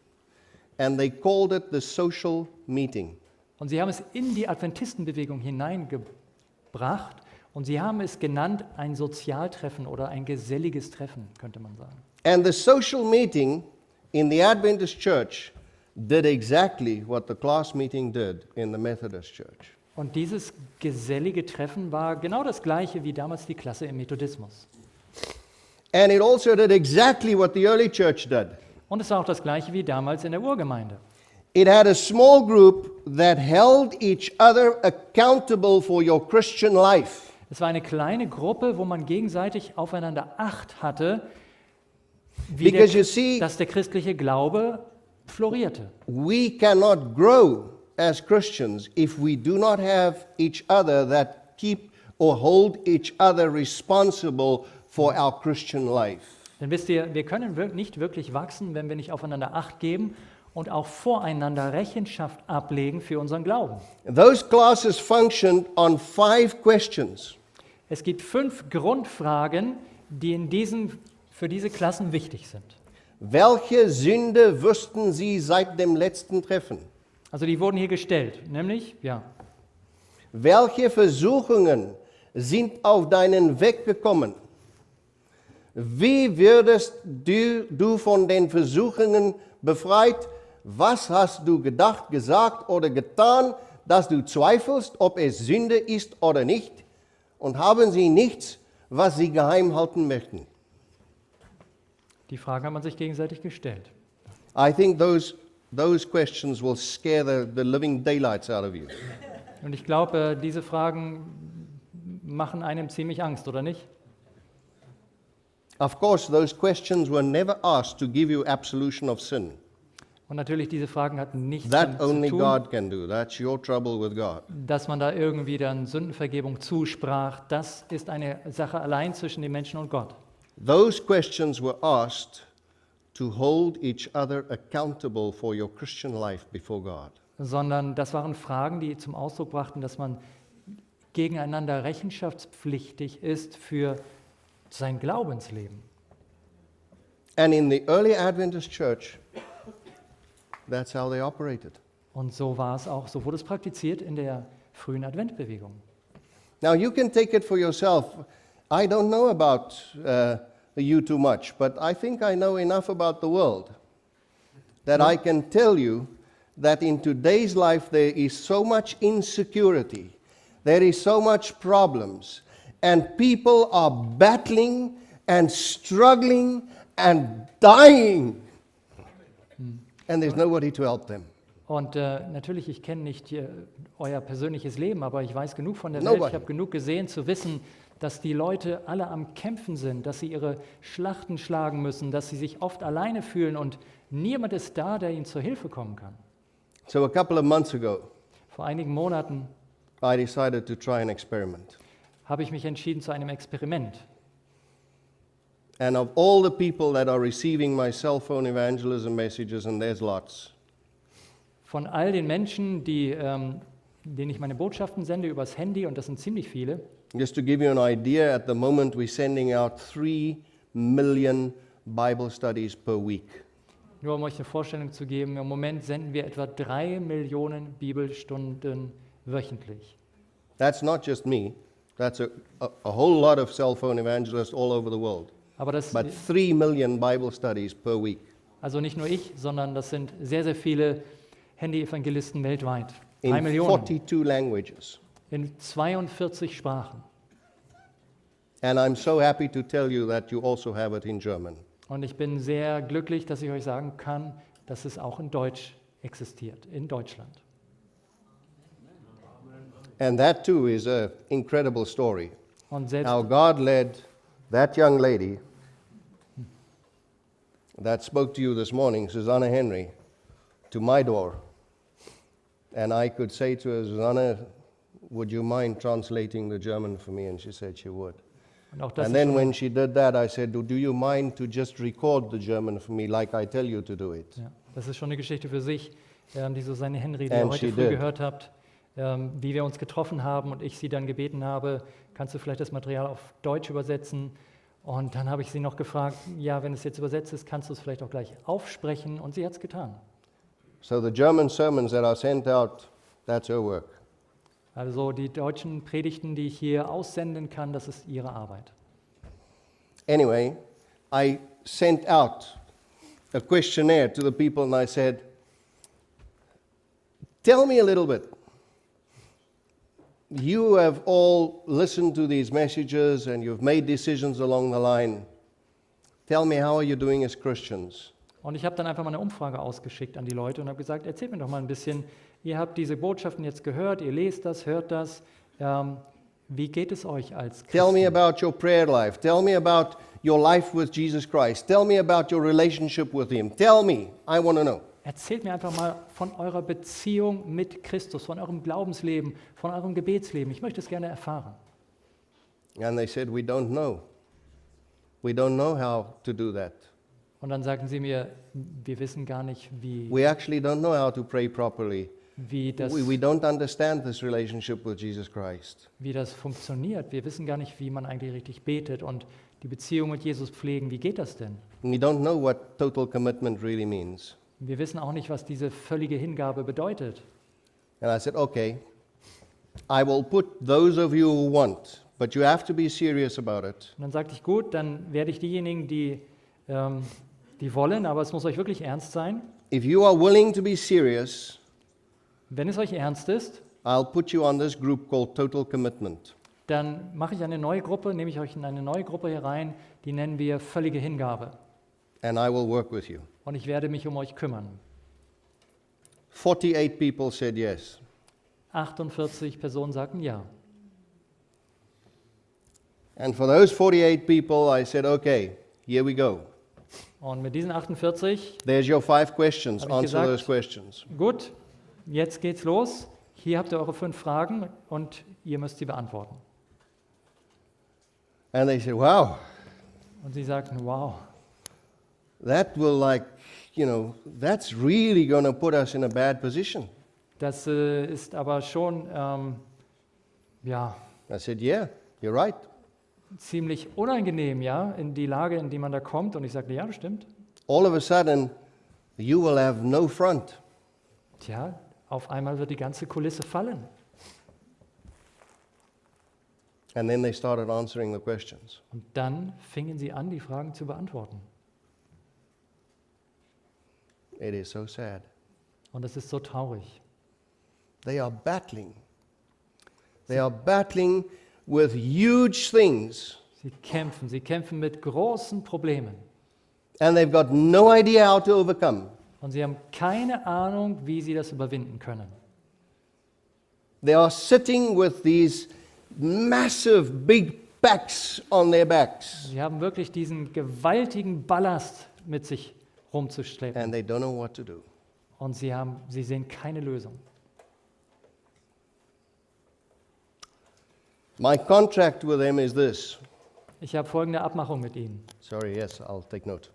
and they called it the social meeting. und sie haben es in die Adventistenbewegung hineingebracht und sie haben es genannt ein Sozialtreffen oder ein geselliges Treffen, könnte man sagen. And the social meeting in the Adventist church did exactly what the class meeting did in the Methodist church. Und dieses gesellige Treffen war genau das gleiche wie damals die Klasse im Methodismus. And it also did exactly what the early church did. Und es war auch das gleiche wie damals in der Urgemeinde. It had a small group that held each other accountable for your Christian life. Es war eine kleine Gruppe, wo man gegenseitig aufeinander Acht hatte, wie Because you see, dass der christliche Glaube florierte. we cannot grow as Christians if we do not have each other that keep or hold each other responsible for our Christian life. Denn wisst ihr, wir können nicht wirklich wachsen, wenn wir nicht aufeinander Acht geben und auch voreinander Rechenschaft ablegen für unseren Glauben. Those classes functioned on 5 questions. Es gibt 5 Grundfragen, die für diese Klassen wichtig sind. Welche Sünde wussten sie seit dem letzten Treffen? Also die wurden hier gestellt, nämlich, Welche Versuchungen sind auf deinen Weg gekommen? Wie würdest du von den Versuchungen befreit? Was hast du gedacht, gesagt oder getan, dass du zweifelst, ob es Sünde ist oder nicht? Und haben sie nichts, was sie geheim halten möchten? Die Frage hat man sich gegenseitig gestellt. I think those questions will scare the living daylights out of you. Und ich glaube, diese Fragen machen einem ziemlich Angst, oder nicht? Of course, those questions were never asked to give you absolution of sin. Und natürlich, diese Fragen hatten nichts That damit zu only tun, God can do. That's your trouble with God. dass man da irgendwie dann Sündenvergebung zusprach. Das ist eine Sache allein zwischen dem Menschen und Gott. Those questions were asked to hold each other accountable for your Christian life before God. Sondern das waren Fragen, die zum Ausdruck brachten, dass man gegeneinander rechenschaftspflichtig ist für sein Glaubensleben. And in the early Adventist church, that's how they operated. Und so war es auch, so wurde es praktiziert in der frühen Adventbewegung. Now you can take it for yourself. I don't know about you too much, but I think I know enough about the world that I can tell you that in today's life there is so much insecurity, there is so much problems, and people are battling and struggling and dying, and there's nobody to help them. Und natürlich, ich kenne nicht euer persönliches Leben, aber ich weiß genug von der Nobody. Welt, ich habe genug gesehen zu wissen, dass die Leute alle am Kämpfen sind, dass sie ihre Schlachten schlagen müssen, dass sie sich oft alleine fühlen und niemand ist da, der ihnen zur Hilfe kommen kann. So a couple of months ago, Vor einigen Monaten I decided to try an experiment. habe ich mich entschieden zu einem Experiment. And of all the people that are receiving my cell phone evangelism messages, and there's lots, Von all den Menschen, denen ich meine Botschaften sende übers Handy, und das sind ziemlich viele, just to give you an idea, at the moment we're sending out 3 million Bible studies per week. nur um euch eine Vorstellung zu geben, im Moment senden wir etwa 3 Millionen Bibelstunden wöchentlich. That's not just me, that's a whole lot of cell phone evangelists all over the world. Aber das, But 3 million Bible studies per week also nicht nur ich, sondern das sind sehr, sehr viele Handy-Evangelisten weltweit. 3 in Millionen 42 languages. in 42 Sprachen. And I'm so happy to tell you that you also have it in German. Und ich bin sehr glücklich, dass ich euch sagen kann, dass es auch in Deutsch existiert, in Deutschland. And that too is an incredible story. Und selbst How God led that young lady that spoke to you this morning, Susanna Henry, to my door. And I could say to her, Susanna, would you mind translating the German for me? And she said she would. Und auch das And ist then schon, when she did that, I said, do you mind to just record the German for me like I tell you to do it? ja, das ist schon eine Geschichte für sich, die Susanne Henry, die ihr And heute she früh did. gehört habt, wie wir uns getroffen haben und ich sie dann gebeten habe, kannst du vielleicht das Material auf Deutsch übersetzen? Und dann habe ich sie noch gefragt, ja, wenn es jetzt übersetzt ist, kannst du es vielleicht auch gleich aufsprechen? Und sie hat es getan. So the German sermons that are sent out, that's her work. Also die deutschen Predigten, die ich hier aussenden kann, das ist ihre Arbeit. Anyway, I sent out a questionnaire to the people and I said, tell me a little bit. You have all listened to these messages and you've made decisions along the line. Tell me, how are you doing as Christians? Und ich habe dann einfach mal eine Umfrage ausgeschickt an die Leute und habe gesagt, erzählt mir doch mal ein bisschen, ihr habt diese Botschaften jetzt gehört, ihr lest das, hört das. Wie geht es euch als Tell me Christen? about your prayer life. Tell me about your life with Jesus Christ. Tell me about your relationship with Him. Tell me. I want to know. Erzählt mir einfach mal von eurer Beziehung mit Christus, von eurem Glaubensleben, von eurem Gebetsleben. Ich möchte es gerne erfahren. And they said, we don't know. We don't know how to do that. Und dann sagten sie mir, wir wissen gar nicht, We actually don't know how to pray properly. wie das We don't understand this relationship with Jesus Christ. funktioniert. Wir wissen gar nicht, wie man eigentlich richtig betet und die Beziehung mit Jesus pflegen. Wie geht das denn? We don't know what total commitment really means. Wir wissen auch nicht, was diese völlige Hingabe bedeutet. And I said, okay, I will put those of you who want, but you have to be serious about it. Und dann sagte ich, gut, dann werde ich diejenigen, die die wollen, aber es muss euch wirklich ernst sein. If you are willing to be serious, Wenn es euch ernst ist, I'll put you on this group called Total Commitment. dann mache ich eine neue Gruppe, nehme ich euch in eine neue Gruppe hier rein, die nennen wir völlige Hingabe. And I will work with you. Und ich werde mich um euch kümmern. 48 people said yes. 48 Personen sagten ja. And for those 48 people, I said, okay, here we go. Und mit diesen 48, There's your 5 questions. Habe ich Answer gesagt, those questions. gut, jetzt geht's los. Hier habt ihr eure 5 Fragen und ihr müsst sie beantworten. And they said, wow, Und sie sagten, wow, that will that's really going to put us in a bad position. das ist aber schon ja, I said, yeah, you're right. ziemlich unangenehm, ja, in die Lage, in die man da kommt. Und ich sagte, ja, das stimmt. All of a sudden, you will have no front. Tja, auf einmal wird die ganze Kulisse fallen. And then they started answering the questions. Und dann fingen sie an, die Fragen zu beantworten. It is so sad. Und das ist so traurig. They are battling. They are battling with huge things. Sie kämpfen mit großen Problemen. And they've got no idea how to overcome. Und sie haben keine Ahnung, wie sie das überwinden können. They are sitting with these massive big packs on their backs. Sie haben wirklich diesen gewaltigen Ballast mit sich rumzuschleppen. And they don't know what to do. Und sie sehen keine Lösung. My contract with them is this. Ich habe folgende Abmachung mit ihnen. Sorry, yes, I'll take note.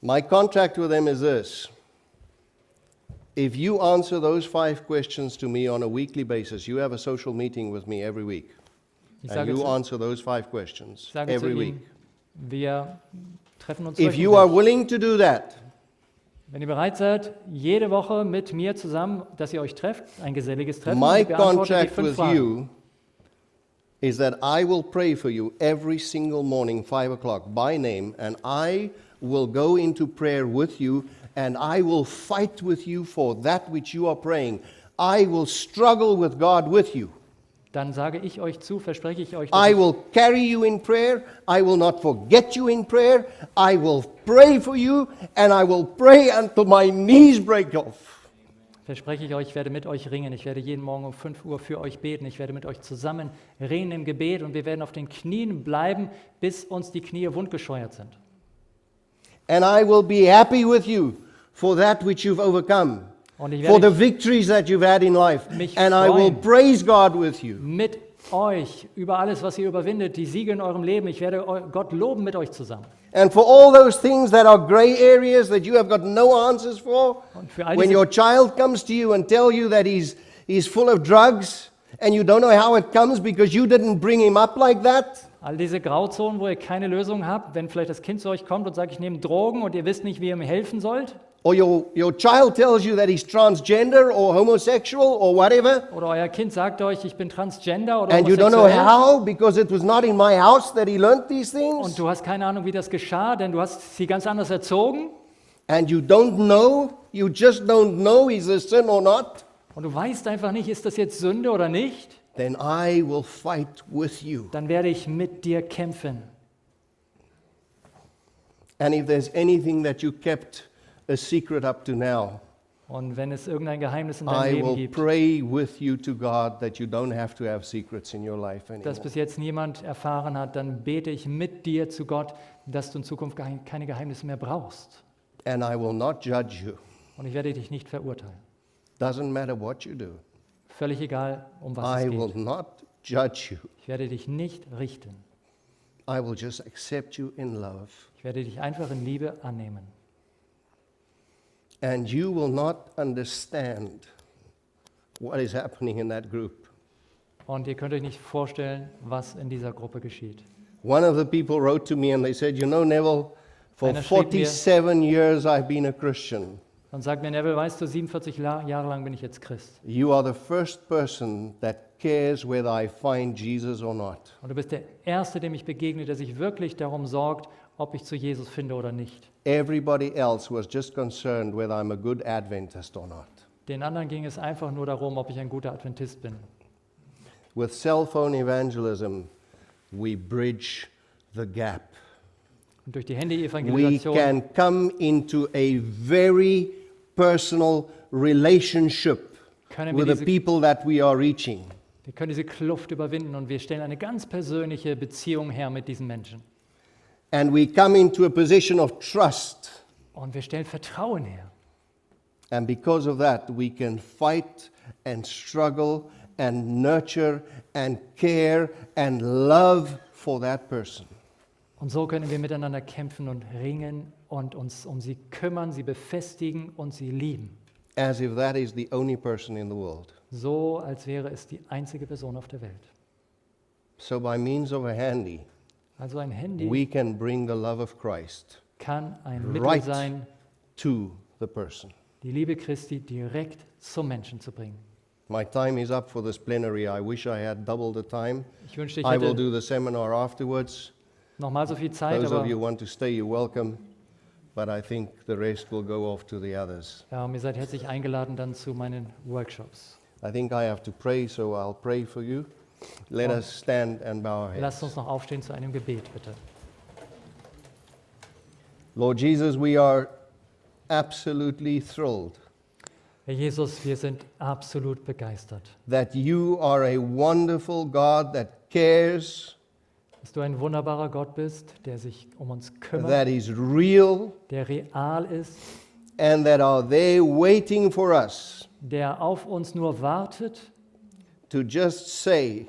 My contract with them is this. If you answer those 5 questions to me on a weekly basis, you have a social meeting with me every week. Ich And sage, you zu, answer those 5 questions ich sage zu every week. ihnen, wir treffen uns If you are wöchentlich. willing to do that, Wenn ihr bereit seid, jede Woche mit mir zusammen, dass ihr euch trefft, ein geselliges Treffen, my und beantwortet die contract 5 with Fragen. you is that I will pray for you every single morning, 5 o'clock, by name, and I will go into prayer with you, and I will fight with you for that which you are praying. I will struggle with God with you. Dann sage ich euch zu, verspreche ich euch, dass I ich will carry you in prayer. I will not forget you in prayer. I will pray for you, and I will pray until my knees break off. Verspreche ich euch, ich werde mit euch ringen. Ich werde jeden Morgen um 5 Uhr für euch beten. Ich werde mit euch zusammen ringen im Gebet und wir werden auf den Knien bleiben, bis uns die Knie wundgescheuert sind. And I will be happy with you for that which you've overcome, Und ich for the werde victories that you've had in life. mich And I will freuen. praise God with you. mit euch über alles, was ihr überwindet, die Siege in eurem Leben. Ich werde Gott loben mit euch zusammen. And for all those things that are gray areas that you have got no answers for, Und für all when diese, your child comes to you and tell you that he's full of drugs and you don't know how it comes because you didn't bring him up like that, all diese Grauzonen, wo ihr keine Lösung habt, wenn vielleicht das Kind zu euch kommt und sagt, ich nehme Drogen und ihr wisst nicht, wie ihr mir helfen sollt, or your child tells you that he's transgender or homosexual or whatever, oder euer Kind sagt euch, ich bin Transgender oder and you don't know homosexuell, how because it was not in my house that he learned these things, und du hast keine Ahnung, wie das geschah, denn du hast sie ganz anders erzogen, and you just don't know is a sin or not, und du weißt einfach nicht, ist das jetzt Sünde oder nicht, then I will fight with you. dann werde ich mit dir kämpfen. And if there's anything that you kept a secret up to now, Und wenn es irgendein Geheimnis in deinem I Leben will gibt, pray with you to God that you don't have to have secrets in your life das anymore. bis jetzt niemand erfahren hat, dann bete ich mit dir zu Gott, dass du in Zukunft keine Geheimnisse mehr brauchst. And I will not judge you. Und ich werde dich nicht verurteilen. Doesn't matter what you do. Völlig egal, um was I es will geht. not judge you. Ich werde dich nicht richten. I will just accept you in love. Ich werde dich einfach in Liebe annehmen. And you will not understand what is happening in that group. Und ihr könnt euch nicht vorstellen, was in dieser Gruppe geschieht. One of the people wrote to me and they said, you know, Neville, for Einer schrieb mir- 47 years I've been a Christian. Und sagt mir, Neville, weißt du, 47 Jahre lang bin ich jetzt Christ. You are the first person that cares whether I find Jesus or not. Und du bist der Erste, dem ich begegne, der sich wirklich darum sorgt, ob ich zu Jesus finde oder nicht. Everybody else was just concerned whether I'm a good Adventist or not. Den anderen ging es einfach nur darum, ob ich ein guter Adventist bin. With cell phone evangelism, we bridge the gap. Und durch die We Handy-Evangelisation can come into a very personal relationship können wir with the people that we are reaching. wir können diese Kluft überwinden und wir stellen eine ganz persönliche Beziehung her mit diesen Menschen. And we come into a position of trust. Und wir stellen Vertrauen her. And because of that, we can fight and struggle and nurture and care and love for that person. Und so können wir miteinander kämpfen und ringen und uns um sie kümmern, sie befestigen und sie lieben. As if that is the only person in the world. So, als wäre es die einzige Person auf der Welt. So by means of a handy, Also ein Handy we can bring the love of Christ kann ein Mittel right sein, to the person. die Liebe Christi direkt zum Menschen zu bringen. My time is up for this plenary. I wish I had double the time. Ich wünschte, ich I will hätte do the seminar afterwards. nochmal so viel Zeit, Those of aber you who want to stay, you're welcome. But I think the rest will go off to the others. ja, ihr seid herzlich eingeladen dann zu meinen Workshops. I think I have to pray, so I'll pray for you. Let us stand and bow our heads. Lasst uns noch aufstehen zu einem Gebet, bitte. Lord Jesus, we are absolutely thrilled Herr Jesus, wir sind absolut begeistert, that you are a wonderful God that cares, dass du ein wunderbarer Gott bist, der sich um uns kümmert, that is real, der real ist, and that are there waiting for us der auf uns nur wartet, to just say,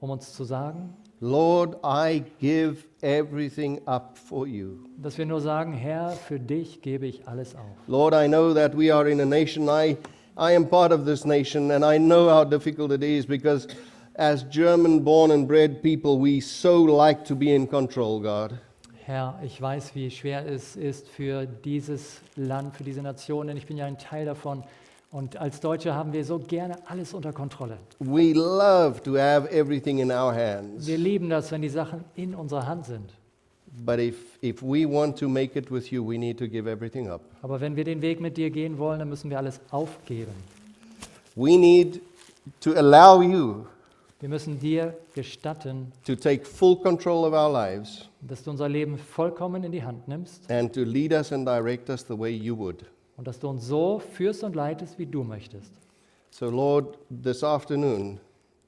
um uns zu sagen, Lord, I give everything up for you. dass wir nur sagen, Herr, für dich gebe ich alles auf. Lord, I know that we are in a nation. I am part of this nation, and I know how difficult it is because as German born and bred people, we so like to be in control, God. Herr, ich weiß, wie schwer es ist für dieses Land, für diese Nation, denn ich bin ja ein Teil davon. Und als Deutsche haben wir so gerne alles unter Kontrolle. We love to have everything in our hands. Wir lieben das, wenn die Sachen in unserer Hand sind. But if we want to make it with you, we need to give everything up. Aber wenn wir den Weg mit dir gehen wollen, dann müssen wir alles aufgeben. We need to allow you Wir müssen dir gestatten, to take full control of our lives dass du unser Leben vollkommen in die Hand nimmst and to lead us and direct us the way you would. und dass du uns so führst und leitest, wie du möchtest. So, Lord, this afternoon,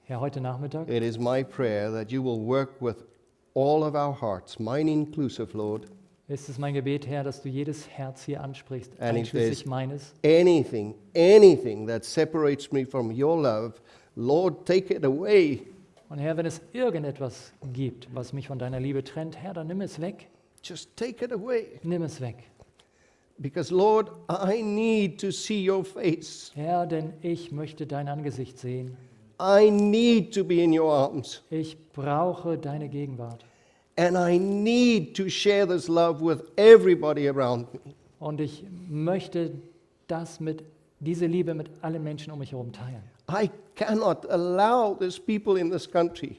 Herr, heute Nachmittag it is my prayer that you will work with all of our hearts, mine inclusive, Lord. ist es mein Gebet, Herr, dass du jedes Herz hier ansprichst, And if einschließlich there's meines. anything that separates me from your love, Lord, take it away. Und Herr, wenn es irgendetwas gibt, was mich von deiner Liebe trennt, Herr, dann nimm es weg. Just take it away. Nimm es weg. Because, Lord, I need to see your face. Herr, denn ich möchte dein Angesicht sehen. I need to be in your arms. Ich brauche deine Gegenwart. And I need to share this love with everybody around me. Und ich möchte diese Liebe mit allen Menschen um mich herum teilen. I cannot allow these people in this country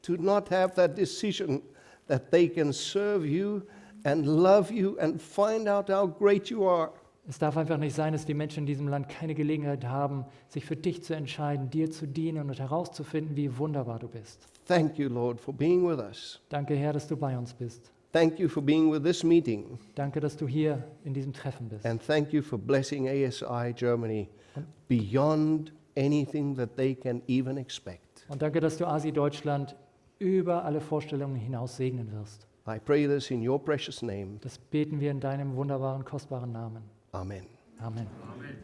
to not have that decision that they can serve you and love you and find out how great you are. Es darf einfach nicht sein, dass die Menschen in diesem Land keine Gelegenheit haben, sich für dich zu entscheiden, dir zu dienen und herauszufinden, wie wunderbar du bist. Thank you, Lord, for being with us. Danke, Herr, dass du bei uns bist. Thank you for being with this meeting. Danke, dass du hier in diesem Treffen bist. And thank you for blessing ASI Germany beyond anything that they can even expect. Und danke, dass du ASI Deutschland über alle Vorstellungen hinaus segnen wirst. I pray this in your precious name. Das beten wir in deinem wunderbaren, kostbaren Namen. Amen. Amen. Amen.